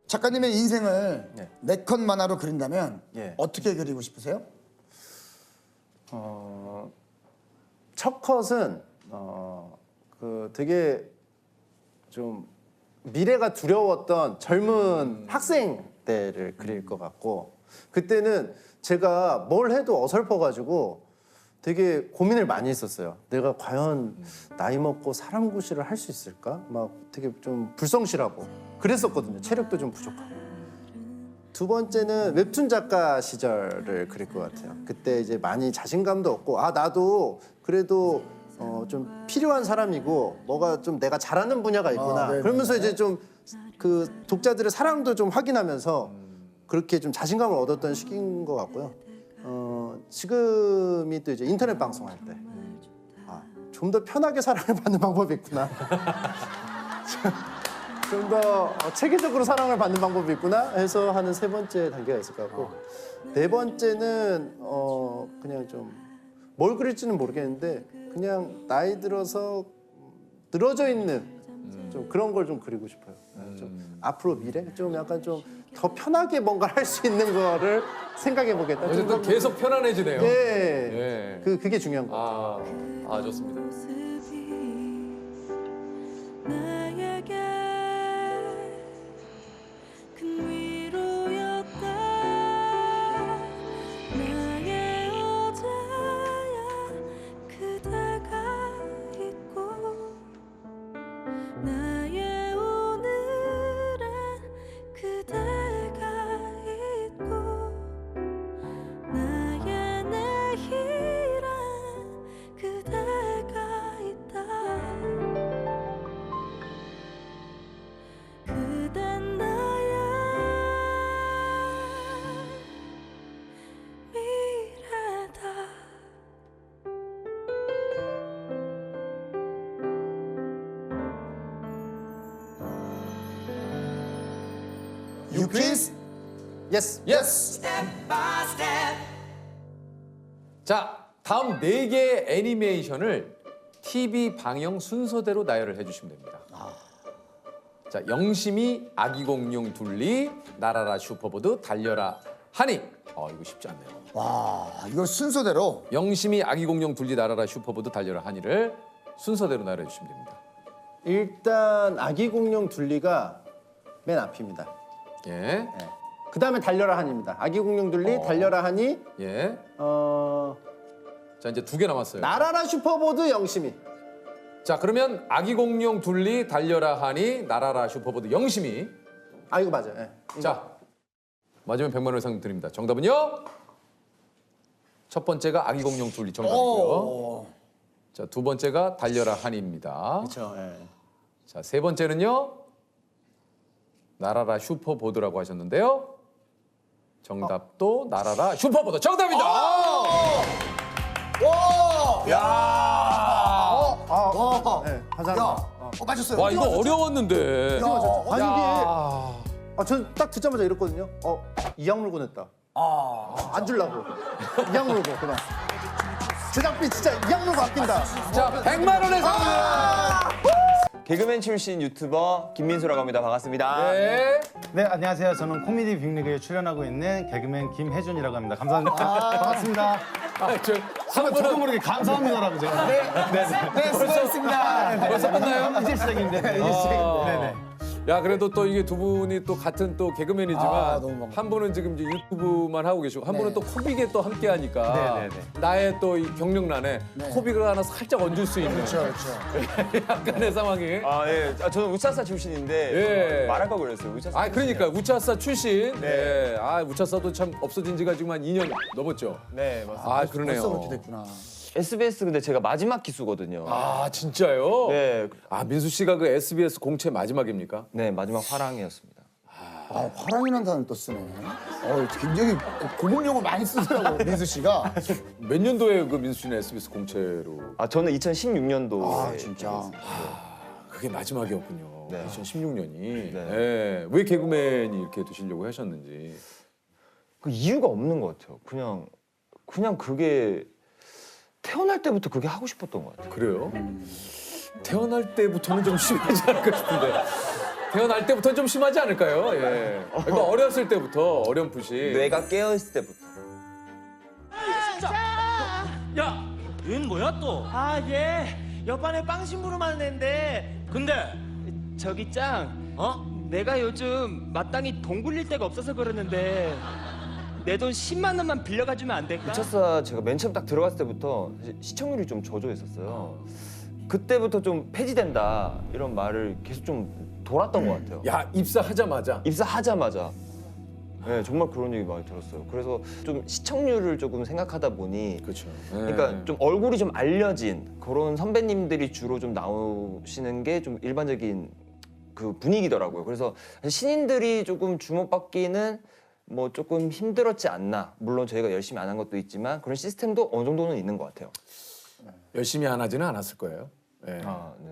작가님의 인생을 네. 4컷 만화로 그린다면 예. 어떻게 그리고 싶으세요? 첫 컷은 그 되게 좀 미래가 두려웠던 젊은 학생 때를 그릴 것 같고, 그때는 제가 뭘 해도 어설퍼가지고 되게 고민을 많이 했었어요. 내가 과연 나이 먹고 사람 구실을 할 수 있을까? 막 되게 좀 불성실하고 그랬었거든요. 체력도 좀 부족하고. 두 번째는 웹툰 작가 시절을 그릴 것 같아요. 그때 이제 많이 자신감도 없고, 아 나도 그래도 좀 필요한 사람이고 뭐가 좀 내가 잘하는 분야가 있구나. 그러면서 이제 좀 그 독자들의 사랑도 좀 확인하면서 그렇게 좀 자신감을 얻었던 시기인 것 같고요. 지금이 또 이제 인터넷 방송할 때 좀 더 편하게 사랑을 받는 방법이 있구나. 좀 더 체계적으로 사랑을 받는 방법이 있구나 해서 하는 3번째 단계가 있을 것 같고, 4번째는 그냥 좀 뭘 그릴지는 모르겠는데 그냥 나이 들어서 늘어져 있는 좀 그런 걸 좀 그리고 싶어요. 좀 앞으로 미래 좀 약간 좀 더 편하게 뭔가 할 수 있는 거를 생각해 보겠다. 어쨌든 계속 편안해지네요. 예. 그게 중요한 거 같아요. 좋습니다. 유퀴즈? 예스. 예스. 자, 다음 4개의 애니메이션을 TV 방영 순서대로 나열을 해주시면 됩니다. 자, 영심이, 아기공룡 둘리, 나라라 슈퍼보드, 달려라 하니. 이거 쉽지 않네요. 와, 이걸 순서대로. 영심이, 아기공룡 둘리, 나라라 슈퍼보드, 달려라 하니를 순서대로 나열해 주시면 됩니다. 일단 아기공룡 둘리가 맨 앞입니다. 예. 그 다음에 달려라 하니입니다. 아기공룡 둘리, 달려라 하니. 예. 자, 이제 2개 남았어요. 나라라 슈퍼보드, 영심이. 자, 그러면 아기공룡 둘리, 달려라 하니, 나라라 슈퍼보드, 영심이. 이거 맞아요. 예. 자, 맞으면 100만 원 상품 드립니다. 정답은요? 첫 번째가 아기공룡 둘리 정답이고요. 자, 2번째가 달려라 하니입니다. 그렇죠. 예. 자, 3번째는요? 나라라 슈퍼보드라고 하셨는데요. 정답도 나라라 슈퍼보드 정답입니다. 네, 감사합니다. 맞췄어요. 와, 이거 어려웠는데. 아니 이게 전 딱 듣자마자 이랬거든요. 이악 물고 냈다. 안 주려고. 이악 물고 그냥. 제작비 진짜 이악 물고 아낀다. 자, 100만 원의 상품. 개그맨 출신 유튜버 김민수라고 합니다. 반갑습니다. 네. 네, 안녕하세요. 저는 코미디 빅리그에 출연하고 있는 개그맨 김혜준이라고 합니다. 감사합니다. 반갑습니다. 저도 모르게 감사합니다라고 제가. 네, 수고했습니다. 벌써 끝나요? 이제 시작인데. 이제 시작인데. 네네. 야 그래도 또 이게 두 분이 또 같은 또 개그맨이지만 아, 너무 반갑다. 한 분은 지금 이제 유튜브만 하고 계시고 한 네. 분은 또 코빅에 또 함께 하니까 네, 네, 나의 또 이 경력란에 네. 코빅을 하나 살짝 얹을 수 있는 그렇죠, 그렇죠. 약간의 상황이. 아, 예. 아, 저는 우차사 출신인데 예. 말할 걸 그랬어요. 우차사. 아 그러니까 우차사 출신. 네. 네. 아 우차사도 참 없어진 지가 지금 한 2년 넘었죠. 네, 맞습니다. 아 그러네요. 벌써 그렇게 됐구나. SBS 근데 제가 마지막 기수거든요. 아 진짜요? 네. 아 민수 씨가 그 SBS 공채 마지막입니까? 네, 마지막 화랑이었습니다. 아, 화랑이라는 단어를 또 쓰네. 굉장히 고급 용어 많이 쓰더라고, 민수 씨가. 몇 년도에 그 민수 씨는 SBS 공채로? 아, 저는 2016년도에 아, 진짜. 그게 마지막이었군요. 네. 2016년이. 네. 네. 왜 개그맨이 이렇게 되시려고 하셨는지. 그 이유가 없는 것 같아요. 그냥 그게 태어날 때부터 그게 하고 싶었던 것 같아요. 그래요? 태어날 때부터는 좀 심하지 않을까 싶은데. 태어날 때부터는 좀 심하지 않을까요? 예. 그러니까 어렸을 때부터 어렴풋이. 뇌가 깨어 있을 때부터. 야, 얘는 뭐야 또? 아, 얘 옆반에 빵 심부름하는 애인데. 근데 저기 짱, 내가 요즘 마땅히 돈 굴릴 데가 없어서 그러는데 내 돈 10만 원만 빌려가주면 안 될까? 우차사 제가 맨 처음 딱 들어갔을 때부터 시청률이 좀 저조했었어요. 그때부터 좀 폐지된다 이런 말을 계속 좀 돌았던 것 같아요. 야 입사하자마자. 입사하자마자. 네, 정말 그런 얘기 많이 들었어요. 그래서 좀 시청률을 조금 생각하다 보니, 그렇죠. 그러니까 좀 얼굴이 좀 알려진 그런 선배님들이 주로 좀 나오시는 게 좀 일반적인 그 분위기더라고요. 그래서 신인들이 조금 주목받기는 뭐 조금 힘들었지 않나. 물론 저희가 열심히 안 한 것도 있지만 그런 시스템도 어느 정도는 있는 것 같아요. 열심히 안 하지는 않았을 거예요. 예. 아, 네.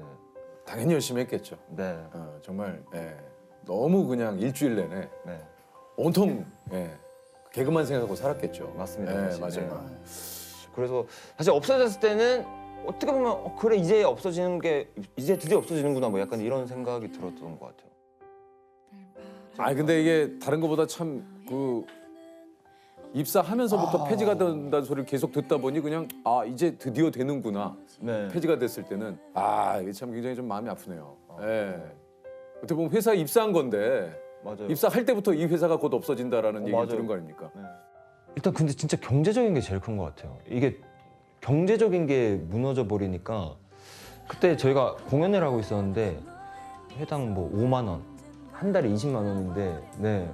당연히 열심히 했겠죠. 네. 정말 너무 그냥 일주일 내내 네. 온통 개그만 생각하고 살았겠죠. 맞습니다. 네, 사실. 맞아요. 네. 그래서 사실 없어졌을 때는 어떻게 보면 그래 이제 없어지는 게 이제 드디어 없어지는구나 뭐 약간 이런 생각이 들었던 것 같아요. 아니 근데 이게 다른 것보다 참 그 입사하면서부터 폐지가 된다는 소리를 계속 듣다 보니 그냥 아 이제 드디어 되는구나. 네. 폐지가 됐을 때는 아 이게 참 굉장히 좀 마음이 아프네요. 어떻게 보면 회사에 입사한 건데 맞아요. 입사할 때부터 이 회사가 곧 없어진다라는 얘기를 맞아요. 들은 거 아닙니까? 네. 일단 근데 진짜 경제적인 게 제일 큰 것 같아요. 이게 경제적인 게 무너져 버리니까 그때 저희가 공연을 하고 있었는데 회당 뭐 5만 원, 한 달에 20만 원인데 네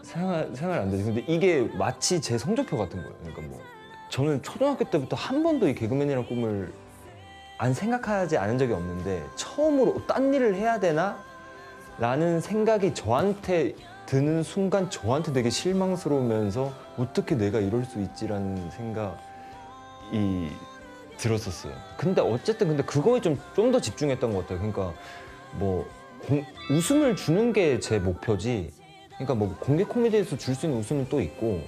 생활 안 되죠. 근데 이게 마치 제 성적표 같은 거예요. 그러니까 뭐 저는 초등학교 때부터 한 번도 이 개그맨이라는 꿈을 안 생각하지 않은 적이 없는데 처음으로 딴 일을 해야 되나? 라는 생각이 저한테 드는 순간 저한테 되게 실망스러우면서 어떻게 내가 이럴 수 있지라는 생각이 들었었어요. 근데 어쨌든 근데 그거에 좀 더 집중했던 것 같아요. 그러니까 뭐 웃음을 주는 게 제 목표지. 그러니까 뭐 공개 코미디에서 줄 수 있는 웃음은 또 있고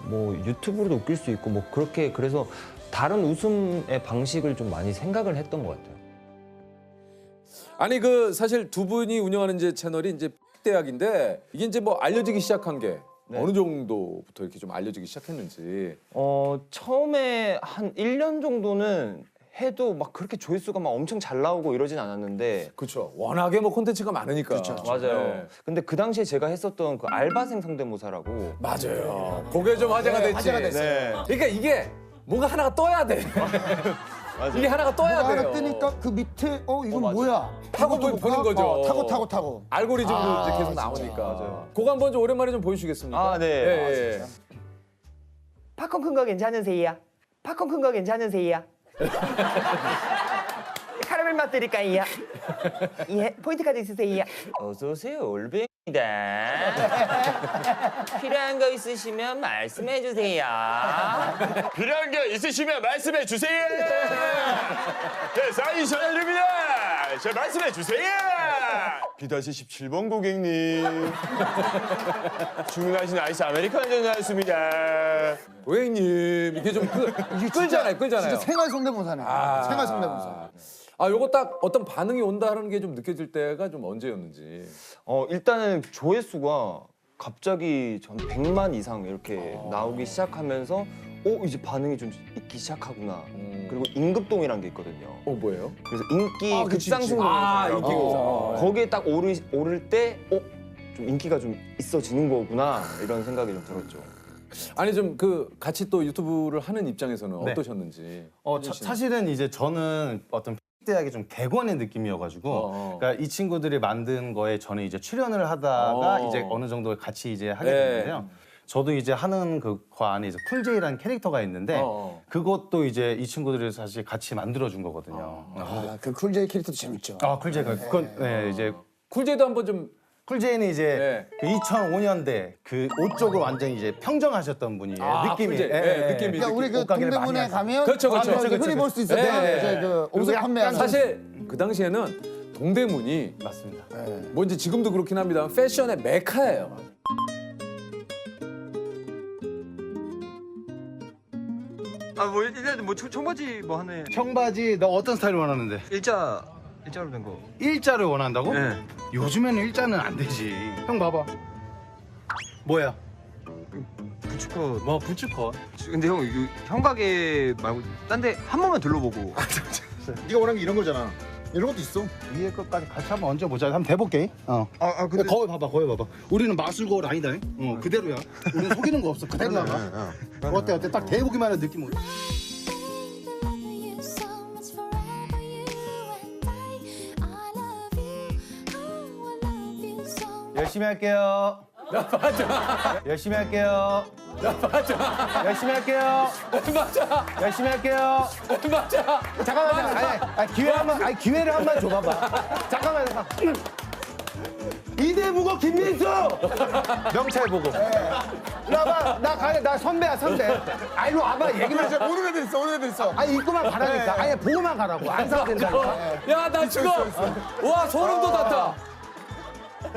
뭐 유튜브로도 웃길 수 있고 뭐 그렇게 그래서 다른 웃음의 방식을 좀 많이 생각을 했던 것 같아요. 아니 그 사실 두 분이 운영하는 이제 채널이 이제 대학인데 이게 이제 뭐 알려지기 시작한 게 네. 어느 정도부터 이렇게 좀 알려지기 시작했는지. 처음에 한 1년 정도는 해도 막 그렇게 조회수가 막 엄청 잘 나오고 이러진 않았는데 그렇죠. 워낙에 뭐 콘텐츠가 많으니까. 맞아요. 네. 근데 그 당시에 제가 했었던 그 알바생 성대모사라고 맞아요. 그게 좀 화제가 됐지. 화제가 됐어요. 네. 그러니까 이게 뭔가 하나가 떠야 돼. 이게 하나가 떠야 뭐가 돼요. 하나 뜨니까 그 밑에 이건 맞아. 뭐야? 타고 이것도 보는 볼까? 거죠. 타고. 알고리즘으로 이제 계속 진짜. 나오니까. 맞아요. 그거 한번 좀 오랜만에 좀 보여주시겠습니까? 아, 네. 예, 예. 팝콘 큰 거 괜찮으세요? 팝콘 큰 거 괜찮으세요? 카라멜 맛 드릴까요? 예, 포인트 카드 있으세요? 어서 오세요. 올뱅이다. 필요한 거 있으시면 말씀해 주세요. 필요한 게 있으시면 말씀해 주세요. 네, 사인 전해드립니다. 자, 말씀해 주세요. B-17번 고객님. 주문하신 아이스 아메리카노 전화했습니다. 고객님 이게 좀 끌잖아요. 진짜 생활 성대모사네. 생활 성대모사. 아, 요거 딱 어떤 반응이 온다는 게 좀 느껴질 때가 좀 언제였는지. 일단은 조회수가 갑자기 전 100만 이상 이렇게 나오기 시작하면서 이제 반응이 좀 있기 시작하구나. 그리고 임급동이라는 게 있거든요. 뭐예요? 그래서 인기 그치, 그치. 급상승이라고 인기 급상. 거기에 딱 오를 때 좀 인기가 좀 있어지는 거구나 이런 생각이 좀 들었죠. 아니 좀 그 같이 또 유튜브를 하는 입장에서는 네. 어떠셨는지. 사실은 이제 저는 어떤 대학의 좀 객원의 느낌이어가지고, 그러니까 이 친구들이 만든 거에 저는 이제 출연을 하다가 이제 어느 정도 같이 이제 하게 됐는데요. 저도 이제 하는 그 안에 이제 쿨제이라는 캐릭터가 있는데 그것도 이제 이 친구들이 사실 같이 만들어준 거거든요. 그 쿨제이 캐릭터도 재밌죠. 쿨제이가 그건 네, 이제 쿨제이도 한번 좀. 쿨제이는 이제 그 2005년대 그 옷 쪽을 완전히 이제 평정하셨던 분이에요. 느낌이. 쿨제이. 느낌이. 그러니까 우리 그 옷가게를 동대문에 많이 가면 그렇죠. 흔히 볼 수 있어요. 이제 그 옷을 판매하는. 사실 그 당시에는 동대문이 맞습니다. 뭐 이제 지금도 그렇긴 합니다. 패션의 메카예요. 뭐 일단 뭐 청바지 뭐 하네. 청바지 너 어떤 스타일 원하는데? 일자로 된 거. 일자를 원한다고? 네. 요즘에는 일자는 안 되지. 형 봐봐. 뭐야? 부츠컷. 뭐 부츠컷. 근데 형 이거 형 가게 말고 딴 데 한 번만 둘러보고. 네가 원하는 게 이런 거잖아. 이런 것도 있어. 위에 것까지 같이 한번 얹어보자. 한번 대볼게. 근데 거울 봐봐, 거울 봐봐. 우리는 마술 거울 아니다. 그대로야. 우리는 속이는 거 없어. 그대로 나가. 어때? 딱 대보기만 해도 느낌 오지. 열심히 할게요. 맞아. 열심히 할게요. 맞아. 열심히 할게요. 맞아. 열심히 할게요. 맞아. 잠깐만. 기회를 한 번 줘봐봐. 잠깐만. 이대무고 김민수. 명찰 보고. 일로 와봐. 나 선배야, 선배. 일로 와봐. 얘기만 좀. 오는 애들 있어, 오는 애들 있어. 입고만 가라니까. 아니 보고만 가라고. 안 사도 된다니까. 야, 나 지금 와 소름 돋았다.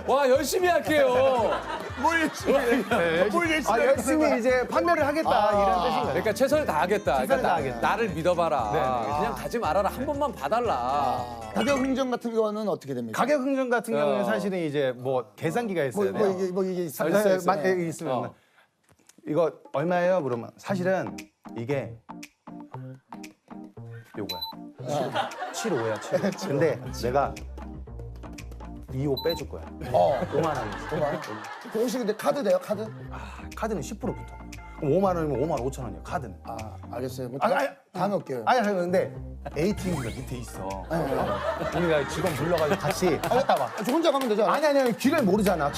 와 열심히 할게요. 뭘 열심히 해? 뭘 열심히 해? 열심히 이제 판매를 하겠다 이런 뜻인 거예요. 그러니까 최선을 다하겠다. 최선을 다하겠다. 나를 믿어봐라. 네. 그냥 가지 말아라. 한 번만 봐달라. 가격 흥정 같은 거는 어떻게 됩니까? 가격 흥정 같은 경우는 사실은 이제 뭐 계산기가 있어야 돼요. 이게 있어요. 있으면 이거 얼마예요? 물으면 사실은 이게 요거야. 7,5야, 7,5. 근데 내가 2,5 빼줄 거야. 5만 원. 5만 원? 혹시 근데 카드 돼요, 카드? 카드는 10%부터. 그럼 5만 원이면 5만 5천 원이야, 카드는. 알겠어요. 뭐 아니, 다음에 올게요. 아니, 근데 ATM기가 밑에 있어. 우리가 직원 불러가지고 같이 갔다 와. 저 혼자 가면 되죠? 아니, 길을 모르잖아.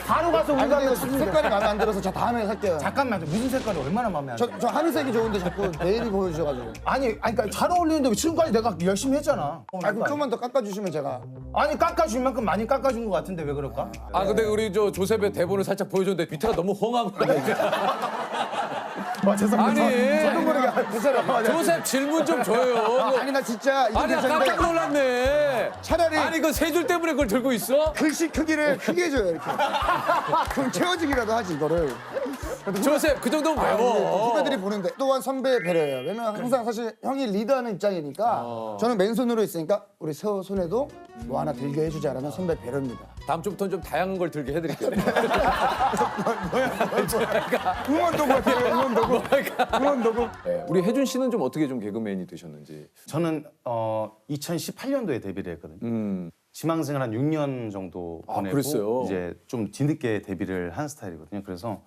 바로 가서 우리가 근데 색깔이 마음에 안 들어서 저 다음에 살게요. 잠깐만, 무슨 색깔이 얼마나 마음에 안 들어? 저 하늘색이 좋은데 자꾸 네일이 보여주셔가지고. 아니, 그러니까 잘 어울리는데 왜 지금까지 내가 열심히 했잖아. 그럼 조금만 더 깎아주시면 제가. 아니, 깎아줄 만큼 많이 깎아준 것 같은데 왜 그럴까? 근데 우리 저 조셉의 대본을 살짝 보여줬는데 밑에가 너무 헝하고. 죄송합니다. 아니, 저도 모르게 조셉 질문 좀 줘요. 아니 나 진짜 이거 아니, 괜찮은데 깜짝 놀랐네. 차라리 아니, 그 세 줄 때문에 그걸 들고 있어? 글씨 크기를 크게 해줘요 이렇게. 그럼 채워지기라도 하지 이거를. 조셉, 그 정도는 외워. 후배들이 보는데 또한 선배의 배려예요. 왜냐면 항상 사실 형이 리드하는 입장이니까 저는 맨손으로 있으니까 우리 세호 손에도 뭐 하나 들게 해주자라는 선배 배려입니다. 다음 주부터는 좀 다양한 걸 들게 해드릴게요. 응원도구 할게요. 응원도구. 우리 혜준 씨는 좀 어떻게 좀 개그맨이 되셨는지. 저는 2018년도에 데뷔를 했거든요. 지망생을 한 6년 정도 보내고 그랬어요? 이제 좀 뒤늦게 데뷔를 한 스타일이거든요. 그래서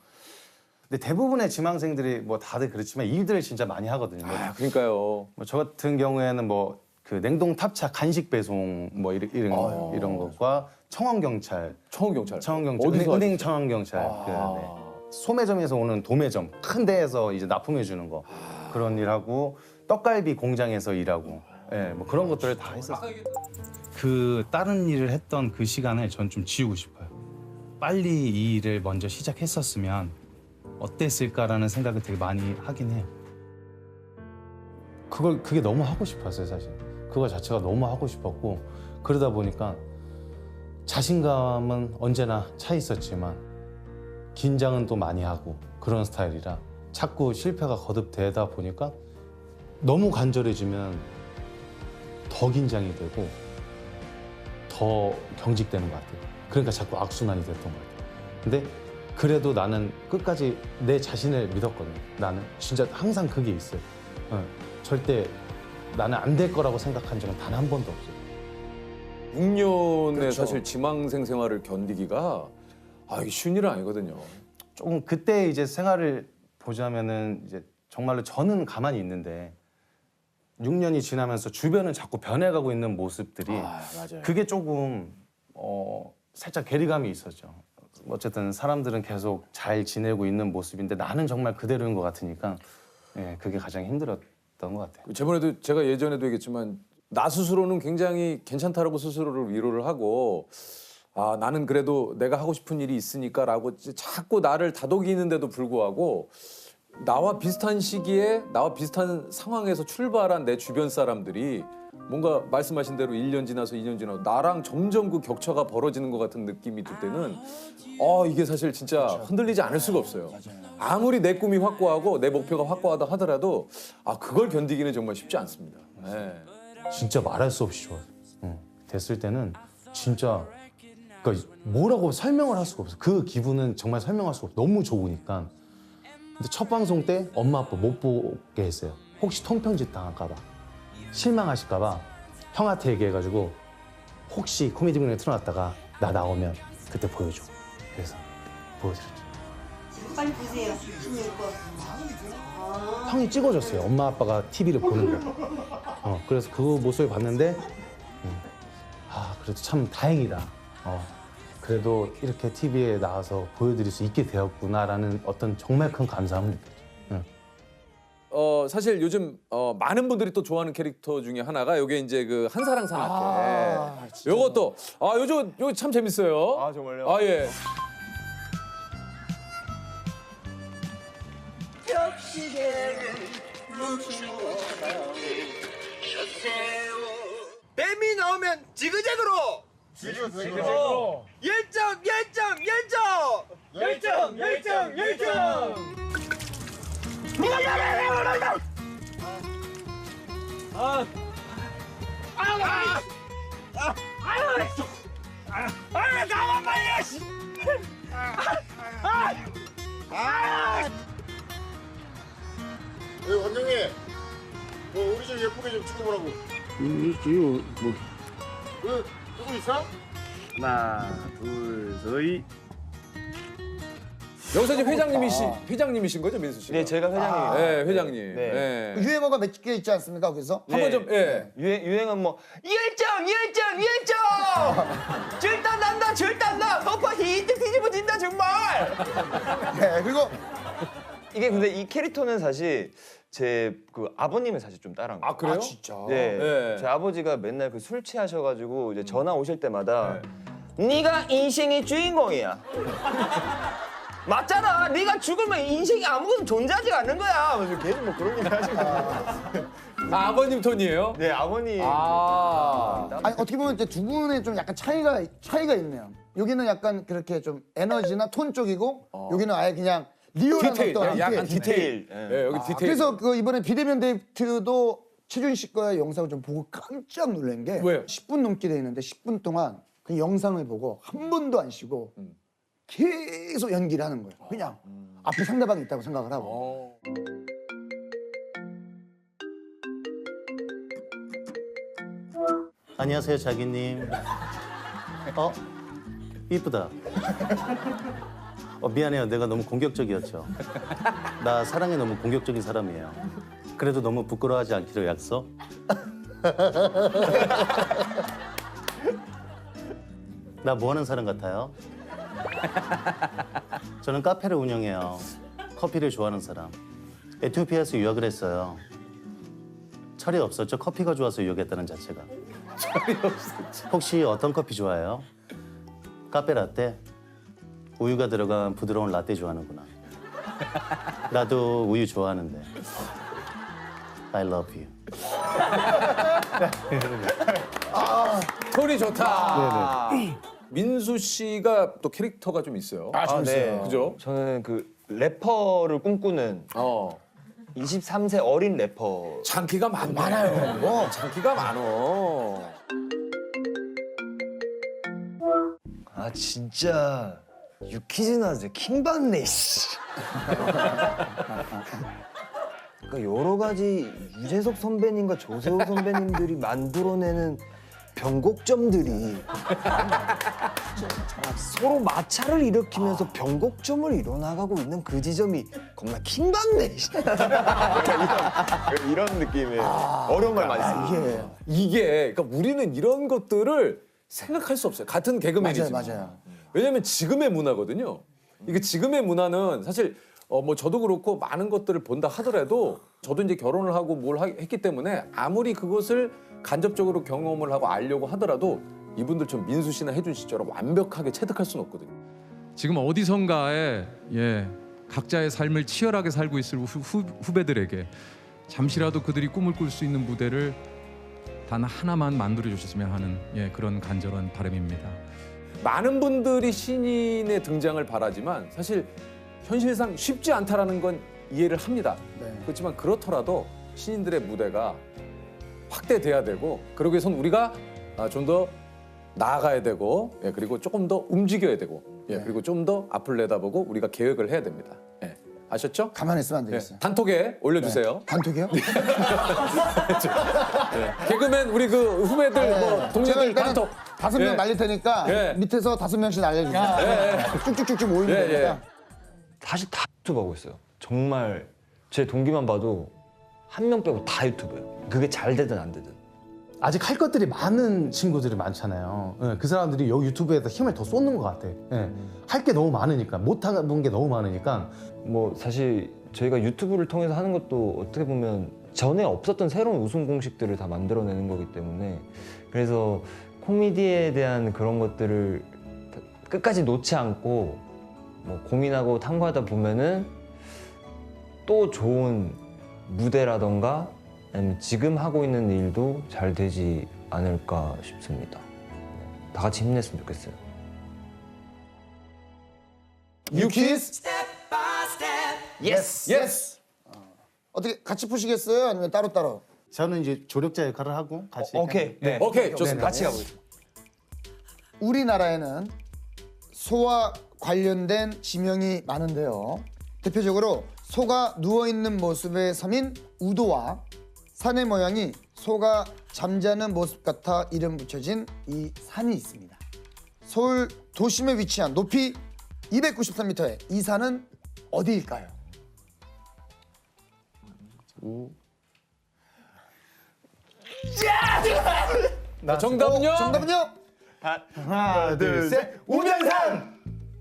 근데 대부분의 지망생들이 뭐 다들 그렇지만 일들을 진짜 많이 하거든요. 그러니까요. 뭐 저 같은 경우에는 뭐 그 냉동 탑차 간식 배송 뭐 이런 것과 청원경찰, 은행 청원경찰, 소매점에서 오는 도매점 큰 데에서 이제 납품해 주는 거 그런 일하고 떡갈비 공장에서 일하고 뭐 그런 것들을 다 했었어요. 그 다른 일을 했던 그 시간을 전 좀 지우고 싶어요. 빨리 이 일을 먼저 시작했었으면 어땠을까라는 생각을 되게 많이 하긴 해요. 그게 너무 하고 싶었어요, 사실. 그거 자체가 너무 하고 싶었고 그러다 보니까 자신감은 언제나 차 있었지만 긴장은 또 많이 하고 그런 스타일이라 자꾸 실패가 거듭되다 보니까 너무 간절해지면 더 긴장이 되고 더 경직되는 것 같아요. 그러니까 자꾸 악순환이 됐던 것 같아요. 근데 그래도 나는 끝까지 내 자신을 믿었거든. 나는 진짜 항상 그게 있어요. 절대 나는 안 될 거라고 생각한 적은 단 한 번도 없어요. 6년의 그렇죠. 사실 지망생 생활을 견디기가 이게 쉬운 일은 아니거든요. 조금 그때 이제 생활을 보자면은 이제 정말로 저는 가만히 있는데 6년이 지나면서 주변은 자꾸 변해가고 있는 모습들이 맞아요. 그게 조금 살짝 괴리감이 있었죠. 어쨌든 사람들은 계속 잘 지내고 있는 모습인데 나는 정말 그대로인 것 같으니까 그게 가장 힘들었던 것 같아요. 저번에도 제가 예전에도 얘기했지만 나 스스로는 굉장히 괜찮다라고 스스로를 위로를 하고 나는 그래도 내가 하고 싶은 일이 있으니까라고 자꾸 나를 다독이는데도 불구하고 나와 비슷한 시기에 나와 비슷한 상황에서 출발한 내 주변 사람들이 뭔가 말씀하신 대로 1년 지나서 2년 지나서 나랑 점점 그 격차가 벌어지는 것 같은 느낌이 들 때는 이게 사실 진짜 흔들리지 않을 수가 없어요. 아무리 내 꿈이 확고하고 내 목표가 확고하다 하더라도 그걸 견디기는 정말 쉽지 않습니다. 네. 진짜 말할 수 없이 좋아요. 됐을 때는 진짜 그러니까 뭐라고 설명을 할 수가 없어요. 그 기분은 정말 설명할 수가 없어요. 너무 좋으니까. 근데 첫 방송 때 엄마 아빠 못 보게 했어요. 혹시 통편집 당할까 봐. 실망하실까 봐 형한테 얘기해가지고 혹시 코미디빅에 틀어놨다가 나 나오면 그때 보여줘. 그래서 보여드렸죠. 빨리 드세요. 형이 찍어줬어요. 엄마 아빠가 TV를 보는 거. 그래서 그 모습을 봤는데 그래도 참 다행이다. 그래도 이렇게 TV에 나와서 보여드릴 수 있게 되었구나라는 어떤 정말 큰 감사함을 느꼈죠. 사실 요즘 많은 분들이 또 좋아하는 캐릭터 중에 하나가 요게 이제 그 한사랑 산악회. 요것도 요거 참 재밌어요. 정말요? 예. 뱀이 나오면 지그재그로. 지그재그로. 열정. 나만 말려. 원장님, 우리 좀 예쁘게 좀 찍어보라고. 누구 있어? 하나, 둘, 셋. 여기서 이제 회장님이신 거죠, 민수 씨가? 네, 제가 회장님이에요. 네, 회장님. 네. 유행어가 몇 개 있지 않습니까? 거기서 한번 좀 유행은 뭐 열정 절단난다 덮어 히트 뒤집어진다 정말. 네, 그리고 이게 근데 이 캐릭터는 사실 제 그 아버님을 사실 좀 따라한 거예요. 그래요? 진짜. 네. 제 아버지가 맨날 그 술 취하셔가지고 이제 전화 오실 때마다 네가 인생의 주인공이야. 맞잖아. 네가 죽으면 인생이 아무것도 존재하지 않는 거야. 그래서 계속 뭐 그런 얘기 하시거든요. 아버님 톤이에요? 네, 아버님. 아니 어떻게 보면 이제 두 분의 좀 약간 차이가 있네요. 여기는 약간 그렇게 좀 에너지나 톤 쪽이고 여기는 아예 그냥 리얼한 디테일, 어떤 약간 디테일. 여기 디테일. 그래서 그 이번에 비대면 데이트도 최준 씨 거의 영상을 좀 보고 깜짝 놀란 게 왜요? 10분 넘게 돼 있는데 10분 동안 그 영상을 보고 한 번도 안 쉬고 계속 연기를 하는 거예요. 그냥 앞에 상대방이 있다고 생각을 하고. 안녕하세요, 자기님. 이쁘다. 미안해요. 내가 너무 공격적이었죠. 나 사랑에 너무 공격적인 사람이에요. 그래도 너무 부끄러워하지 않기로 약속. 나 뭐 하는 사람 같아요? 저는 카페를 운영해요. 커피를 좋아하는 사람. 에티오피아에서 유학을 했어요. 철이 없었죠. 커피가 좋아서 유학했다는 자체가. 철이 없었죠. 혹시 어떤 커피 좋아해요? 카페 라떼? 우유가 들어간 부드러운 라떼 좋아하는구나. 나도 우유 좋아하는데. I love you. 톤이 좋다. 민수 씨가 또 캐릭터가 좀 있어요. 네. 그죠? 저는 그 래퍼를 꿈꾸는 23세 어린 래퍼. 장기가 많아요. 장기가 많어. 진짜 유퀴즈는 아주 킹받네. 씨. 그러니까 여러 가지 유재석 선배님과 조세호 선배님들이 만들어내는 변곡점들이 서로 마찰을 일으키면서 변곡점을 이뤄나가고 있는 그 지점이 겁나 킹받네. 이런 느낌의 어려운 말 많이 써요. 이게 그러니까 우리는 이런 것들을 생각할 수 없어요. 같은 개그맨이지만. 맞아요. 왜냐면 지금의 문화거든요. 이게 지금의 문화는 사실 뭐 저도 그렇고 많은 것들을 본다 하더라도 저도 이제 결혼을 하고 뭘 했기 때문에 아무리 그것을 간접적으로 경험을 하고 알려고 하더라도 이분들처럼 민수 씨나 혜준 씨처럼 완벽하게 체득할 수는 없거든요. 지금 어디선가에 각자의 삶을 치열하게 살고 있을 후배들에게 잠시라도 그들이 꿈을 꿀 수 있는 무대를 단 하나만 만들어 주셨으면 하는 그런 간절한 바람입니다. 많은 분들이 신인의 등장을 바라지만 사실 현실상 쉽지 않다라는 건 이해를 합니다. 그렇지만 그렇더라도 신인들의 무대가 확대돼야 되고 그러기 위해서는 우리가 좀 더 나아가야 되고 그리고 조금 더 움직여야 되고 그리고 좀 더 앞을 내다보고 우리가 계획을 해야 됩니다. 아셨죠? 가만히 있으면 안 되겠어요. 단톡에 올려주세요. 단톡이요? 개그맨 우리 그 후배들 뭐 동료들 단톡 5명 날릴 테니까 밑에서 5명씩 날려주세요. 쭉쭉쭉쭉 모이면 되니까. 사실 다 유튜브 하고 있어요. 정말 제 동기만 봐도 한 명 빼고 다 유튜브예요. 그게 잘 되든 안 되든. 아직 할 것들이 많은 친구들이 많잖아요. 그 사람들이 여기 유튜브에서 힘을 더 쏟는 것 같아. 할 게 너무 많으니까, 못하는 게 너무 많으니까. 뭐 사실 저희가 유튜브를 통해서 하는 것도 어떻게 보면 전에 없었던 새로운 웃음 공식들을 다 만들어내는 거기 때문에 그래서 코미디에 대한 그런 것들을 끝까지 놓지 않고 뭐 고민하고 탐구하다 보면은 또 좋은 무대라던가 아니면 지금 하고 있는 일도 잘 되지 않을까 싶습니다. 다 같이 힘냈으면 좋겠어요. 유키스 예스. 예스. 어떻게 같이 푸시겠어요? 아니면 따로따로? 저는 이제 조력자 역할을 하고 같이. 오케이. 네. 오케이, 좋습니다. 같이 가보겠습니다. 우리나라에는 소와 관련된 지명이 많은데요. 대표적으로 소가 누워있는 모습의 섬인 우도와 산의 모양이 소가 잠자는 모습 같아 이름 붙여진 이 산이 있습니다. 서울 도심에 위치한 높이 293m의 이 산은 어디일까요? 정답은요? 정답은요? 하나, 둘, 셋. 우장산!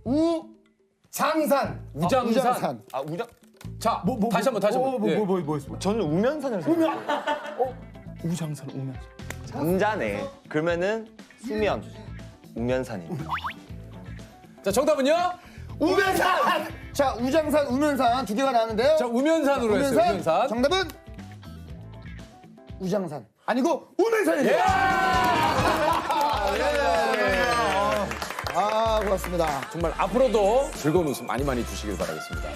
우장산. 우장산. 아 우장. 자, 다시 한번. 저는 우면산을 우장산, 우면. 잠자네. 그러면은 수면. 우면산입니다. 자, 정답은요? 우면산! 자, 우장산, 우면산 두 개가 나왔는데요. 자, 우면산으로 했어요. 우면산. 정답은 우장산. 아니고 우면산이에요. 아, 고맙습니다. 정말 앞으로도 즐거운 웃음 많이 주시길 바라겠습니다.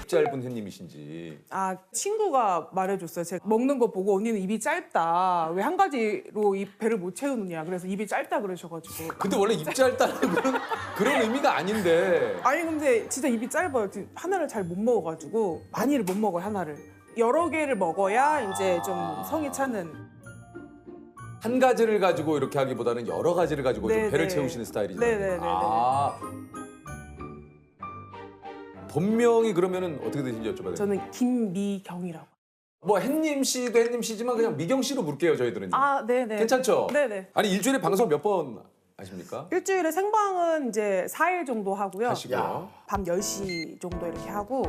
짧은 햇님이신지. 아, 친구가 말해줬어요. 제가 먹는 거 보고 언니는 입이 짧다. 왜 한 가지로 이 배를 못 채우느냐. 그래서 입이 짧다 그러셔가지고. 근데 원래 입 짧다는 그런 의미가 아닌데. 아니 근데 진짜 입이 짧아요. 하나를 잘 못 먹어가지고 많이를 못 먹어요. 하나를. 여러 개를 먹어야 이제 좀 성이 차는. 한 가지를 가지고 이렇게 하기보다는 여러 가지를 가지고 좀 네네. 배를 채우시는 스타일이잖아요. 네네네. 아. 본명이 그러면은 어떻게 되신지 여쭤봐도 돼요? 저는 김미경이라고. 뭐 햇님 씨도 햇님 씨지만 그냥 미경 씨로 부를게요 저희들은. 아, 네네. 괜찮죠? 네네. 아니 일주일에 방송 몇 번 하십니까? 일주일에 생방은 이제 4일 정도 하고요. 하시고요. 밤 10시 정도 이렇게 하고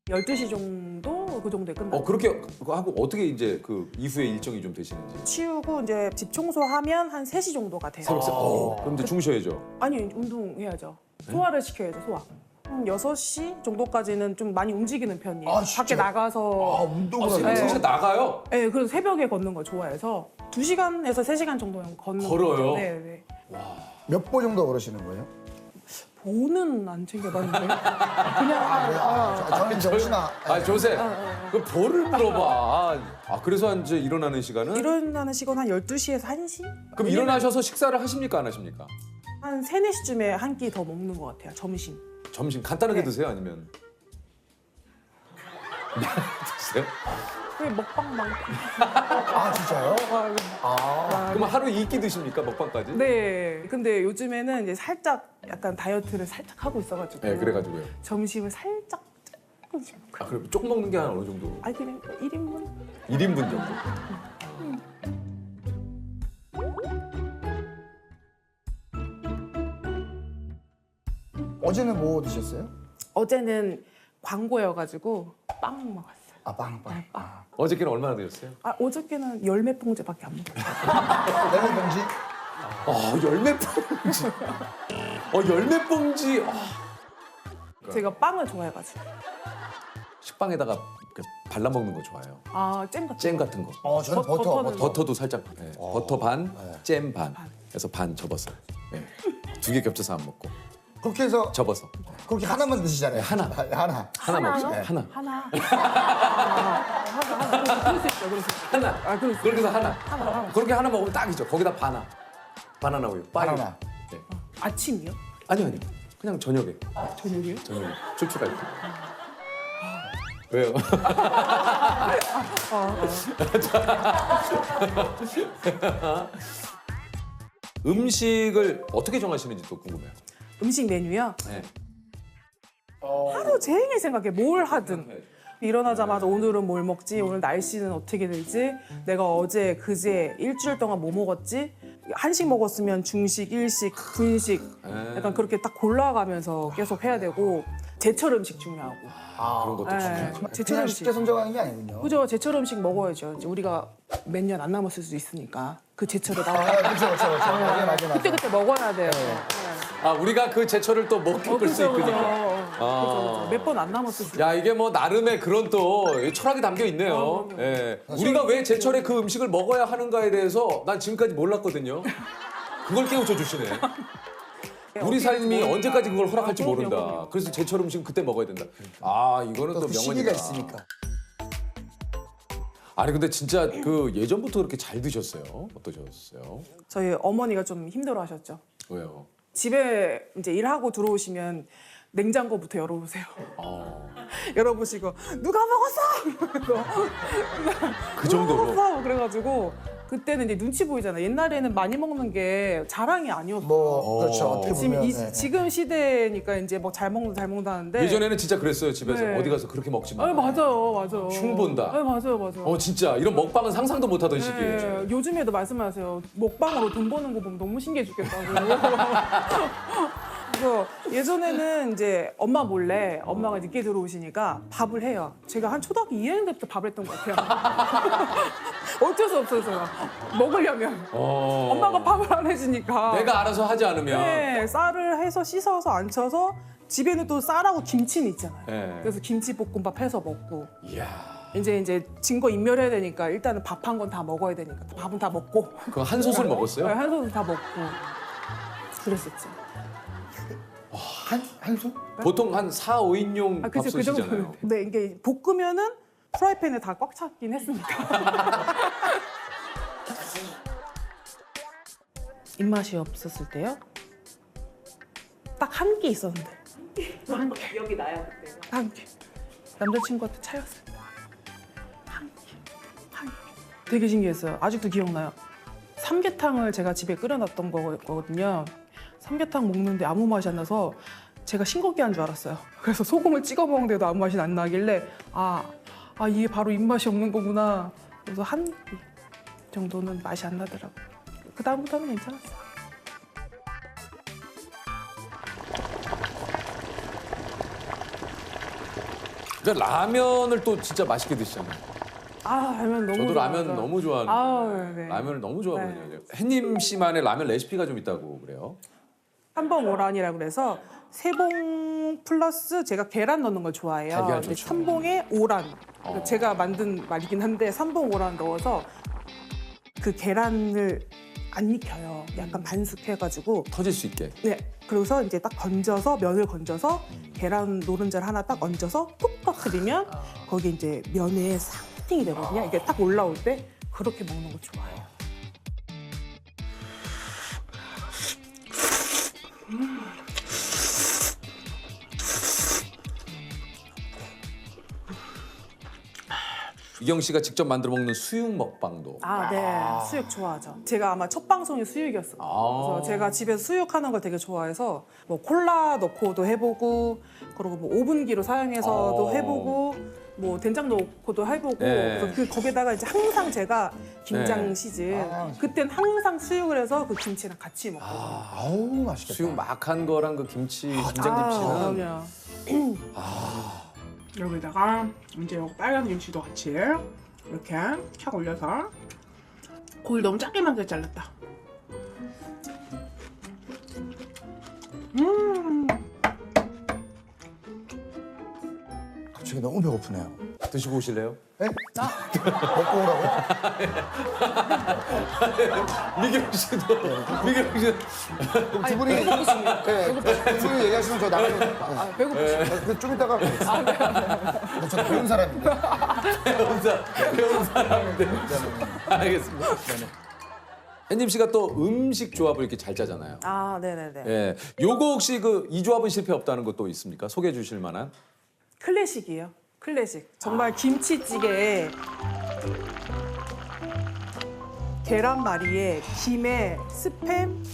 12시 정도 그 정도에 끝나요. 그렇게 하고 어떻게 이제 그 이후에 일정이 좀 되시는지. 치우고 이제 집 청소하면 한 3시 정도가 돼요. 그럼 이제 주무셔야죠. 아니, 운동해야죠. 소화를 시켜야죠, 소화. 6시 정도까지는 좀 많이 움직이는 편이에요. 밖에 나가서. 운동을 새벽 3시에 나가요? 네, 그래서 새벽에 걷는 걸 좋아해서 2시간에서 3시간 정도 걷는 걸어요? 네. 몇 보 정도 걸으시는 거예요? 보는 안 챙겨봤는데 그냥 저는 정신아. 조세. 그 볼을 물어봐. 그래서 이제 일어나는 시간은? 일어나는 시간 한 12시에서 1시? 그럼 일어나셔서 식사를 하십니까 안 하십니까? 한 3, 4시쯤에 한 끼 더 먹는 것 같아요. 점심. 점심 간단하게 드세요 아니면? 드세요? 그게 먹방 많고. 진짜요? 그럼 하루 2끼 드십니까 먹방까지? 네. 근데 요즘에는 이제 살짝 약간 다이어트를 살짝 하고 있어가지고. 네, 그래가지고요. 점심을 살짝 조금씩. 그럼 조금 먹는 게 한 어느 정도? 그냥 1인분? 1인분 정도. 어제는 뭐 드셨어요? 어제는 광고여가지고 빵 먹었어요. 빵. 어저께는 얼마나 드셨어요? 어저께는 열몇 봉지밖에 안 먹었어요. 열몇 봉지? 열몇 봉지. 제가 빵을 좋아해가지고. 식빵에다가 발라 먹는 거 좋아해요. 잼 같은 거. 저는 버터도 살짝. 버터 반, 잼 반. 해서 반 접었어요. 네. 2개 겹쳐서 안 먹고. 그렇게 해서 접어서. 그렇게 하나만 드시잖아요. 하나 먹죠. 하나. 그럴 수 있죠. 하나. 그렇게 해서 하나. 그렇게 하나 먹으면 딱이죠. 거기다 바나나 우유. 바나나. 네. 아침이요? 아니요. 그냥 저녁에. 저녁이요? 저녁에. 출출할 때. 왜요? 음식을 어떻게 정하시는지 또 궁금해요. 음식 메뉴요? 네. 하루 종일 생각해. 뭘 하든. 일어나자마자 오늘은 뭘 먹지? 오늘 날씨는 어떻게 될지? 내가 어제, 그제, 일주일 동안 뭐 먹었지? 한식 먹었으면 중식, 일식, 분식 약간 그렇게 딱 골라가면서 계속 해야 되고 제철 음식 중요하고. 그런 것도 중요하죠. 제철 음식. 쉽게 선정하는 게 아니군요. 그죠? 제철 음식 먹어야죠. 이제 우리가 몇 년 안 남았을 수도 있으니까 그 제철에 그렇죠. 맞아. 그때 먹어야 돼요. 우리가 그 제철을 또 먹을 수 있거든요. 몇 번 안 남았을 수도. 야, 이게 뭐 나름의 그런 또 철학이 담겨 있네요. 예. 우리가 왜 제철에 그 음식을 먹어야 하는가에 대해서 난 지금까지 몰랐거든요. 그걸 깨우쳐 주시네. 우리 삶이 언제까지 그걸 허락할지 모른다. 그래서 제철 음식은 그때 먹어야 된다. 이거는 또 명언이다. 시기가 있으니까. 아니 근데 진짜 그 예전부터 그렇게 잘 드셨어요? 어떠셨어요? 저희 어머니가 좀 힘들어하셨죠. 왜요? 집에 이제 일하고 들어오시면 냉장고부터 열어보세요. 열어보시고 누가 먹었어? 그 정도로? 누가 먹었어? 그래가지고 그때는 이제 눈치 보이잖아요. 옛날에는 많이 먹는 게 자랑이 아니었어요. 그렇죠. 어떻게 보면. 지금 시대니까 이제 뭐 잘 먹는다는데 예전에는 진짜 그랬어요. 집에서 네. 어디 가서 그렇게 먹지 마. 맞아요. 흉본다. 맞아요. 진짜 이런 먹방은 상상도 못하던 시기에. 요즘에도 말씀하세요. 먹방으로 돈 버는 거 보면 너무 신기해 죽겠다고. 그래서 예전에는 이제 엄마 몰래 엄마가 늦게 들어오시니까 밥을 해요. 제가 한 초등학교 2학년 때부터 밥을 했던 것 같아요. 어쩔 수 없어서 먹으려면 엄마가 밥을 안 해주니까 내가 알아서 하지 않으면. 네, 쌀을 해서 씻어서 안 쳐서 집에는 또 쌀하고 김치는 있잖아요. 네. 그래서 김치볶음밥 해서 먹고. 이야. 이제 증거 인멸해야 되니까 일단은 밥 한 건 다 먹어야 되니까 밥은 다 먹고. 그 한 솥을 먹었어요? 네, 한 솥은 다 먹고 그랬었지. 한 솥? 보통 한 4, 5인용 밥솥이잖아요. 네, 이게 볶으면은 프라이팬에 다 꽉 찼긴 했으니까. 입맛이 없었을 때요? 딱 한 끼 있었는데. 한 끼. 여기 나요 그때. 한 끼. 남자친구한테 차였어요. 한 끼. 되게 신기했어요. 아직도 기억나요. 삼계탕을 제가 집에 끓여놨던 거거든요. 삼계탕 먹는데 아무 맛이 안 나서 제가 싱겁게 줄 알았어요. 그래서 소금을 찍어 먹는데도 아무 맛이 안 나길래 이게 바로 입맛이 없는 거구나. 그래서 한 끼 정도는 맛이 안 나더라고요. 그 다음부터는 괜찮았어요. 근데 라면을 또 진짜 맛있게 드시잖아요. 라면 너무 저도 라면 좋아하죠. 너무 좋아하는데 네. 라면을 너무 좋아하거든요. 햇님 씨만의 라면 레시피가 좀 있다고 그래요? 삼봉오란이라고 그래서 세봉 플러스 제가 계란 넣는 걸 좋아해요. 달걀 근데 좋죠. 삼봉에 오란. 그러니까 제가 만든 말이긴 한데 삼봉오란 넣어서 그 계란을 안 익혀요. 약간 반숙해가지고 터질 수 있게. 네. 그래서 이제 딱 건져서 면을 건져서 계란 노른자를 하나 딱 얹어서 푹 터뜨리면 거기 이제 면에 싹 코팅이 되거든요. 이게 딱 올라올 때 그렇게 먹는 거 좋아해요. 미경 씨가 직접 만들어 먹는 수육 먹방도. 아, 네. 수육 좋아하죠. 제가 아마 첫 방송이 수육이었어요. 그래서 제가 집에서 수육하는 걸 되게 좋아해서 뭐 콜라 넣고도 해보고 그리고 뭐 오븐기로 사용해서도 해보고 뭐 된장 넣고도 해보고 네. 그래서 거기다가 이제 항상 제가 김장 네. 시즌 그땐 항상 수육을 해서 그 김치랑 같이 먹고 아우 맛있겠다. 수육 막 한 거랑 그 김치, 김장김치는. 그럼요. 여기다가 이제 요 빨간 김치도 같이 이렇게 착 올려서 고기 너무 작게만 잘랐다. 갑자기 너무 배고프네요. 드시고 오실래요? 네? 먹고 오라고? 미경 씨도. 미경 씨. 두 분이 배고프십니다. 두 분이 얘기하시면 저 나가서 배고프시죠? 좀 이따가 저 배운 사람인데. 배운 사람인데. 알겠습니다. 햇님 씨가 또 음식 조합을 이렇게 잘 짜잖아요. 아, 네네네. 예, 요거 혹시 그 이 조합은 실패 없다는 것도 있습니까? 소개해 주실 만한? 클래식이에요. 클래식. 정말 김치찌개에 계란말이에 김에 스팸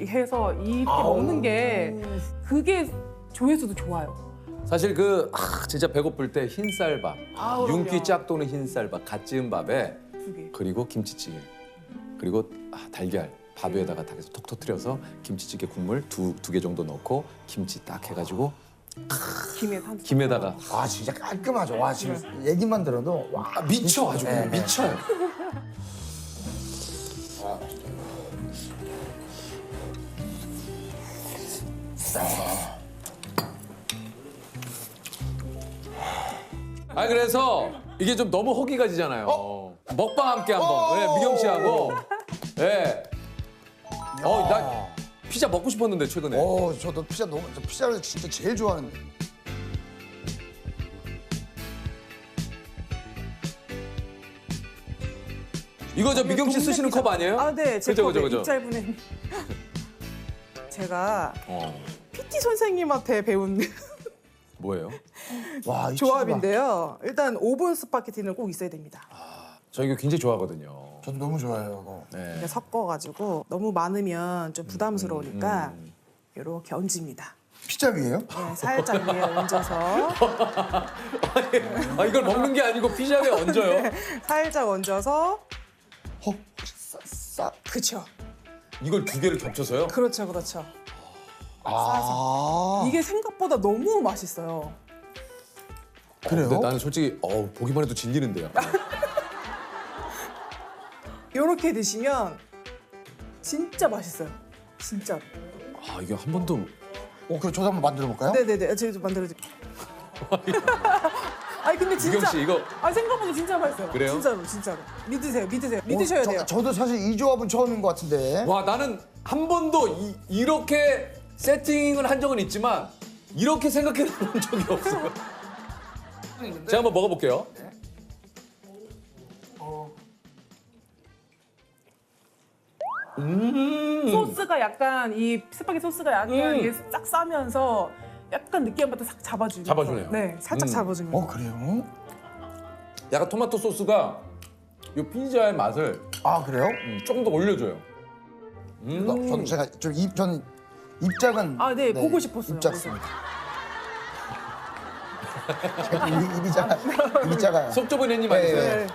해서 이렇게 먹는 게 그게 조회수도 좋아요. 사실 진짜 배고플 때 흰쌀밥, 그럼요. 윤기 쫙 도는 흰쌀밥, 갓 지은 밥에 두 개. 그리고 김치찌개, 그리고 달걀 밥 위에다가 딱 해서 톡 터뜨려서 김치찌개 국물 두 개 정도 넣고 김치 딱 해가지고 김에다가 와 진짜 깔끔하죠. 와 지금 얘기만 들어도 와 미쳐 아주 그냥 미쳐요. 그래서 이게 좀 너무 허기가지잖아요. 먹방 함께 한번. 네, 미경 씨하고. 네. 나 피자 먹고 싶었는데 최근에. 저도 피자 저 피자를 진짜 제일 좋아하는데. 이거 저 미경 씨 쓰시는 컵 아니에요? 아, 네. 제 그죠, 컵에 그죠, 그죠. 입짧은 제가 PT 선생님한테 배운 뭐예요? 와, 조합인데요. 일단 오븐 스파게티는 꼭 있어야 됩니다. 저 이거 굉장히 좋아하거든요. 저도 너무 좋아해요. 이거. 네. 이렇게 섞어가지고 너무 많으면 좀 부담스러우니까 이렇게 얹습니다. 피자 위에요? 네, 살짝 위에 얹어서 이걸 먹는 게 아니고 피자 위에 얹어요? 네, 살짝 얹어서 싹. 그쵸. 이걸 두 개를 겹쳐서요? 그렇죠, 그렇죠. 싸서. 이게 생각보다 너무 맛있어요. 그래요? 근데 나는 솔직히 보기만 해도 질리는데요. 이렇게 드시면 진짜 맛있어요. 진짜. 이게 한 번도. 그럼 저도 한번 만들어 볼까요? 네네네. 제가 좀 만들어드릴게요. 아니 근데 진짜. 미경 씨 이거. 생각보다 진짜 맛있어요. 그래요? 진짜로. 믿으세요. 믿으셔야 돼요. 저도 사실 이 조합은 처음인 것 같은데. 와 나는 한 번도 이렇게 세팅을 한 적은 있지만 이렇게 생각해 본 적이 없어요. 제가 한번 먹어볼게요. 소스가 약간 이 스파게티 소스가 약간 이게 싹 싸면서 약간 느끼한 맛도 싹 잡아주네요. 잡아주네요. 네, 살짝 잡아줍니다. 그래요? 약간 토마토 소스가 이 피자의 맛을 그래요? 조금 더 올려줘요. 저는 제가 저는 입장은 네, 보고 싶었어요. 입 작습니다. 제가 입이 작아요. 속 좁은 햇님 아니세요? 네.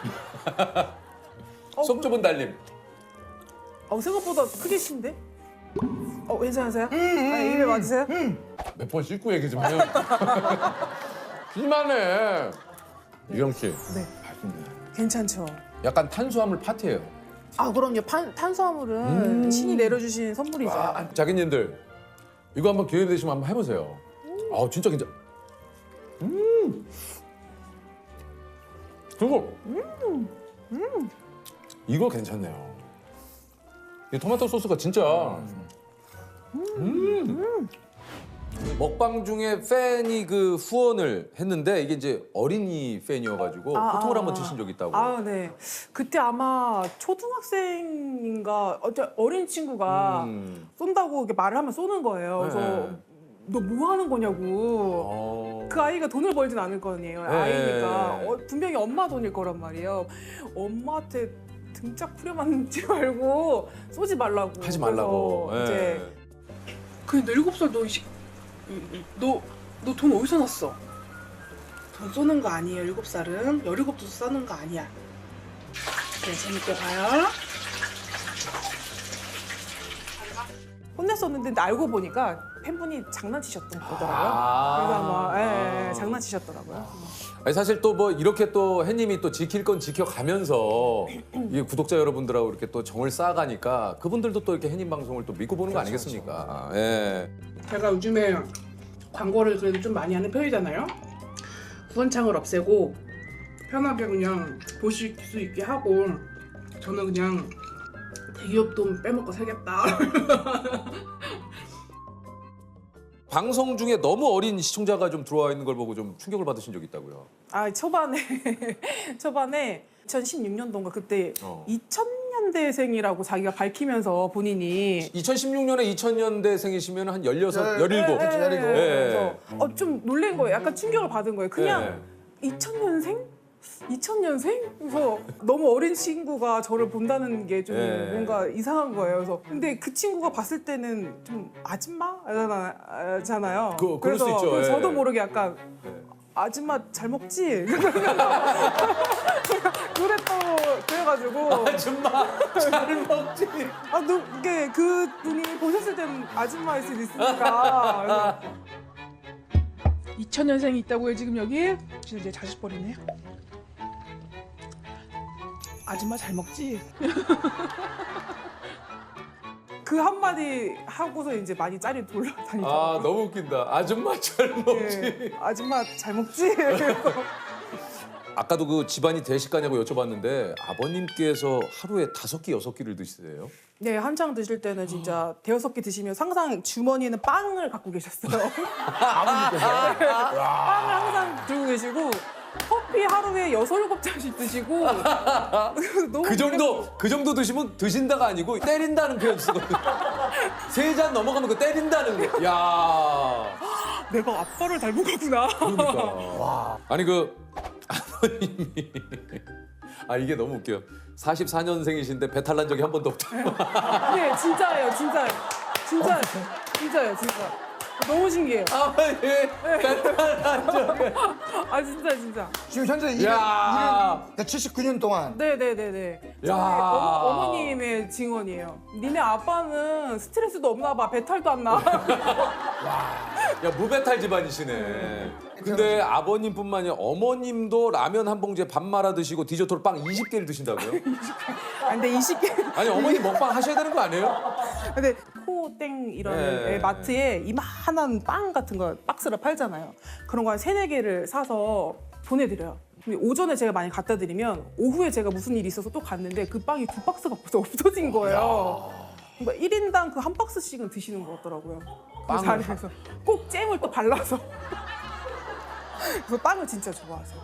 속 좁은 달님. 생각보다 크게 신데? 괜찮으세요? 입에 맞으세요? 몇 번 씻고 얘기 좀 해요. 심하네. 미경 씨. 네. 괜찮죠. 약간 탄수화물 파티예요. 그럼요. 탄수화물은 신이 내려주신 선물이죠. 자기님들 이거 한번 기회 되시면 한번 해보세요. 진짜 괜찮. 그리고 이거 괜찮네요. 이 토마토 소스가 진짜 먹방 중에 팬이 그 후원을 했는데 이게 이제 어린이 팬이어가지고 호통을 한번 치신 적이 있다고. 아, 네. 그때 아마 초등학생인가 어린 친구가 쏜다고 이렇게 말을 하면 쏘는 거예요. 그래서 네. 너 뭐 하는 거냐고. 그 아이가 돈을 벌진 않을 거 아니에요. 네. 아이니까 분명히 엄마 돈일 거란 말이에요. 엄마한테 등짝 후려맞지 말고 쏘지 말라고. 하지 말라고. 그래서 예. 이제 근데 너 7살 너 돈 어디서 났어? 돈 쏘는 거 아니에요. 7살은 17도 쏘는 거 아니야. 그래 재밌게 봐요. 혼냈었는데 알고 보니까 팬분이 장난치셨던 거더라고요. 그래서 아마 장난치셨더라고요. 아니 사실 또 뭐 이렇게 또 햇님이 또 지킬 건 지켜가면서 이 구독자 여러분들하고 이렇게 또 정을 쌓아가니까 그분들도 또 이렇게 햇님 방송을 또 믿고 보는 거 아니겠습니까? 예. 제가 요즘에 광고를 그래도 좀 많이 하는 편이잖아요. 후원창을 없애고 편하게 그냥 보실 수 있게 하고 저는 그냥 대기업 돈 빼먹고 살겠다. 방송 중에 너무 어린 시청자가 좀 들어와 있는 걸 보고 좀 충격을 받으신 적이 있다고요? 아 초반에 2016년도인가 그때 2000년대생이라고 자기가 밝히면서 본인이 2016년에 2000년대생이시면 한 16, 17. 그래서 좀 놀란 거예요. 약간 충격을 받은 거예요. 그냥 2000년생? 2000년생? 그래서 너무 어린 친구가 저를 본다는 게 좀 뭔가 이상한 거예요. 그래서 근데 그 친구가 봤을 때는 좀 아줌마잖아요. 그럴 수 있죠. 그래서 저도 모르게 약간 아줌마 잘 먹지? 그래가지고 아줌마 잘 먹지? 이게 그 분이 보셨을 때는 아줌마일 수도 있으니까 2000년생이 있다고요 지금 여기? 진짜 이제 자식 버리네. 아줌마 잘 먹지? 그 한마디 하고서 이제 많이 짤이 돌아다니더라고요. 아 너무 웃긴다. 아줌마 잘 먹지? 네, 아줌마 잘 먹지? 아까도 그 집안이 대식가냐고 여쭤봤는데 아버님께서 하루에 5끼, 6끼를 드시세요? 네, 한창 드실 때는 진짜 대여섯 개 드시면 항상 주머니에는 빵을 갖고 계셨어요. 아버님께서? 빵을 항상 들고 계시고 커피 하루에 6, 7잔씩 드시고 너무 그 정도 드시면 드신다가 아니고 때린다는 표현 쓰거든요. 3잔 넘어가면 그 때린다는 거. 야. 내가 아빠를 닮은 거구나. 그러니까. 와. 아니 그 아버님이 이게 너무 웃겨요. 44년생이신데 배탈 난 적이 한 번도 없다. 네, 진짜예요. 진짜요. 진짜요. 너무 신기해요. 배탈 난 적이. 진짜. 지금 현재 일은 79년 동안. 네네네네. 어머님의 증언이에요. 니네 아빠는 스트레스도 없나 봐. 배탈도 안 나. 야 무배탈 집안이시네. 근데 아버님뿐만이 아니라 어머님도 라면 한 봉지에 밥 말아 드시고 디저트로 빵 20개를 드신다고요? 근데 20개. 아니 어머니 먹방 하셔야 되는 거 아니에요? 근데 코땡 이런 마트에 이만한 빵 같은 거 박스를 팔잖아요. 그런 거 한 3, 4개를 사서 보내드려요. 근데 오전에 제가 많이 갖다 드리면 오후에 제가 무슨 일이 있어서 또 갔는데 그 빵이 2박스가 벌써 없어진 거예요. 그러니까 1인당 그 한 박스씩은 드시는 것 같더라고요. 그 자리에서 꼭 잼을 또 발라서. 그래서 빵을 진짜 좋아하세요.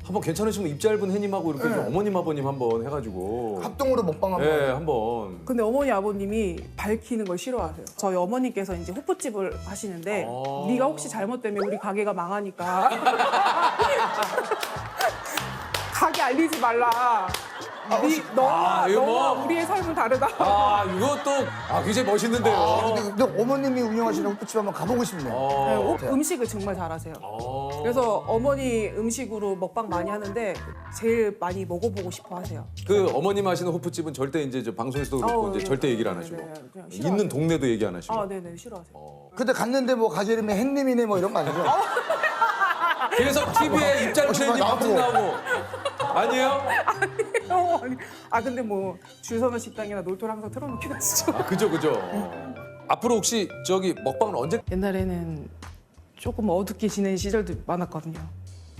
한번 괜찮으시면 입 짧은 햇님하고 이렇게 좀 어머님 아버님 한번 해가지고 합동으로 먹방 한번. 네, 한번. 근데 어머니 아버님이 밝히는 걸 싫어하세요. 저희 어머니께서 이제 호프집을 하시는데 네가 혹시 잘못되면 우리 가게가 망하니까 가게 알리지 말라. 너와 우리의 삶은 다르다. 이것도 굉장히 멋있는데요. 근데 어머님이 운영하시는 호프집 한번 가보고 싶네요. 음식을 정말 잘하세요. 그래서 어머니 음식으로 먹방 많이 하는데 제일 많이 먹어보고 싶어 하세요. 그 어머님 하시는 호프집은 절대 이제 저 방송에서도 그렇고 이제 절대 얘기를 안 하시고 있는 동네도 얘기 안 하시고. 네네 싫어하세요. 근데 갔는데 뭐 가게 이름이 햇님이네 뭐 이런 거 아니죠? 그래서 TV에 입 짧은 햇님 방송 나오고 아니에요? 근데 뭐 줄 서는 식당이나 놀토를 항상 틀어놓긴 하시죠. 그죠. 앞으로 혹시 저기 먹방은 언제? 옛날에는 조금 어둡게 지낸 시절도 많았거든요.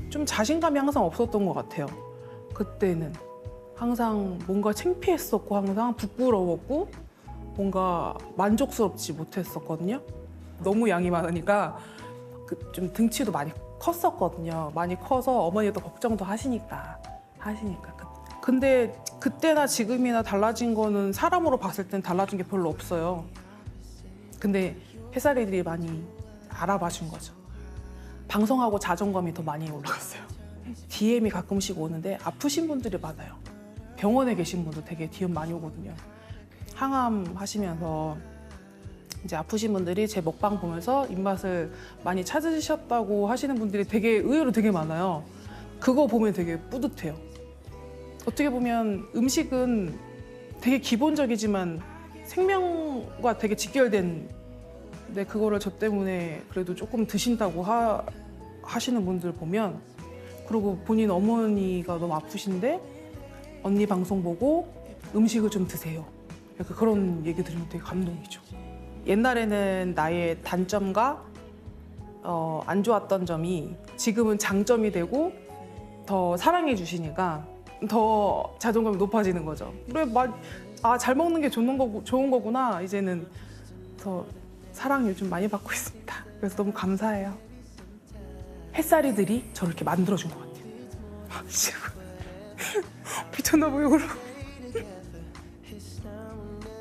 좀 자신감이 항상 없었던 것 같아요. 그때는 항상 뭔가 창피했었고 항상 부끄러웠고 뭔가 만족스럽지 못했었거든요. 너무 양이 많으니까 좀 등치도 많이 컸었거든요. 많이 커서 어머니도 걱정도 하시니까. 근데 그때나 지금이나 달라진 거는 사람으로 봤을 땐 달라진 게 별로 없어요. 근데 햇살이들이 많이 알아봐 준 거죠. 방송하고 자존감이 더 많이 올라갔어요. DM이 가끔씩 오는데 아프신 분들이 많아요. 병원에 계신 분도 되게 DM 많이 오거든요. 항암 하시면서 이제 아프신 분들이 제 먹방 보면서 입맛을 많이 찾으셨다고 하시는 분들이 되게 의외로 되게 많아요. 그거 보면 되게 뿌듯해요. 어떻게 보면 음식은 되게 기본적이지만 생명과 되게 직결된, 근데 그거를 저 때문에 그래도 조금 드신다고 하시는 분들 보면, 그리고 본인 어머니가 너무 아프신데 언니 방송 보고 음식을 좀 드세요. 약간 그런 얘기 들으면 되게 감동이죠. 옛날에는 나의 단점과 안 좋았던 점이 지금은 장점이 되고 더 사랑해 주시니까 더 자존감이 높아지는 거죠. 그래, 잘 먹는 게 좋은 거구나. 이제는 더 사랑을 좀 많이 받고 있습니다. 그래서 너무 감사해요. 햇살이들이 저를 이렇게 만들어준 것 같아요. 미쳤나 봐요, 그럼.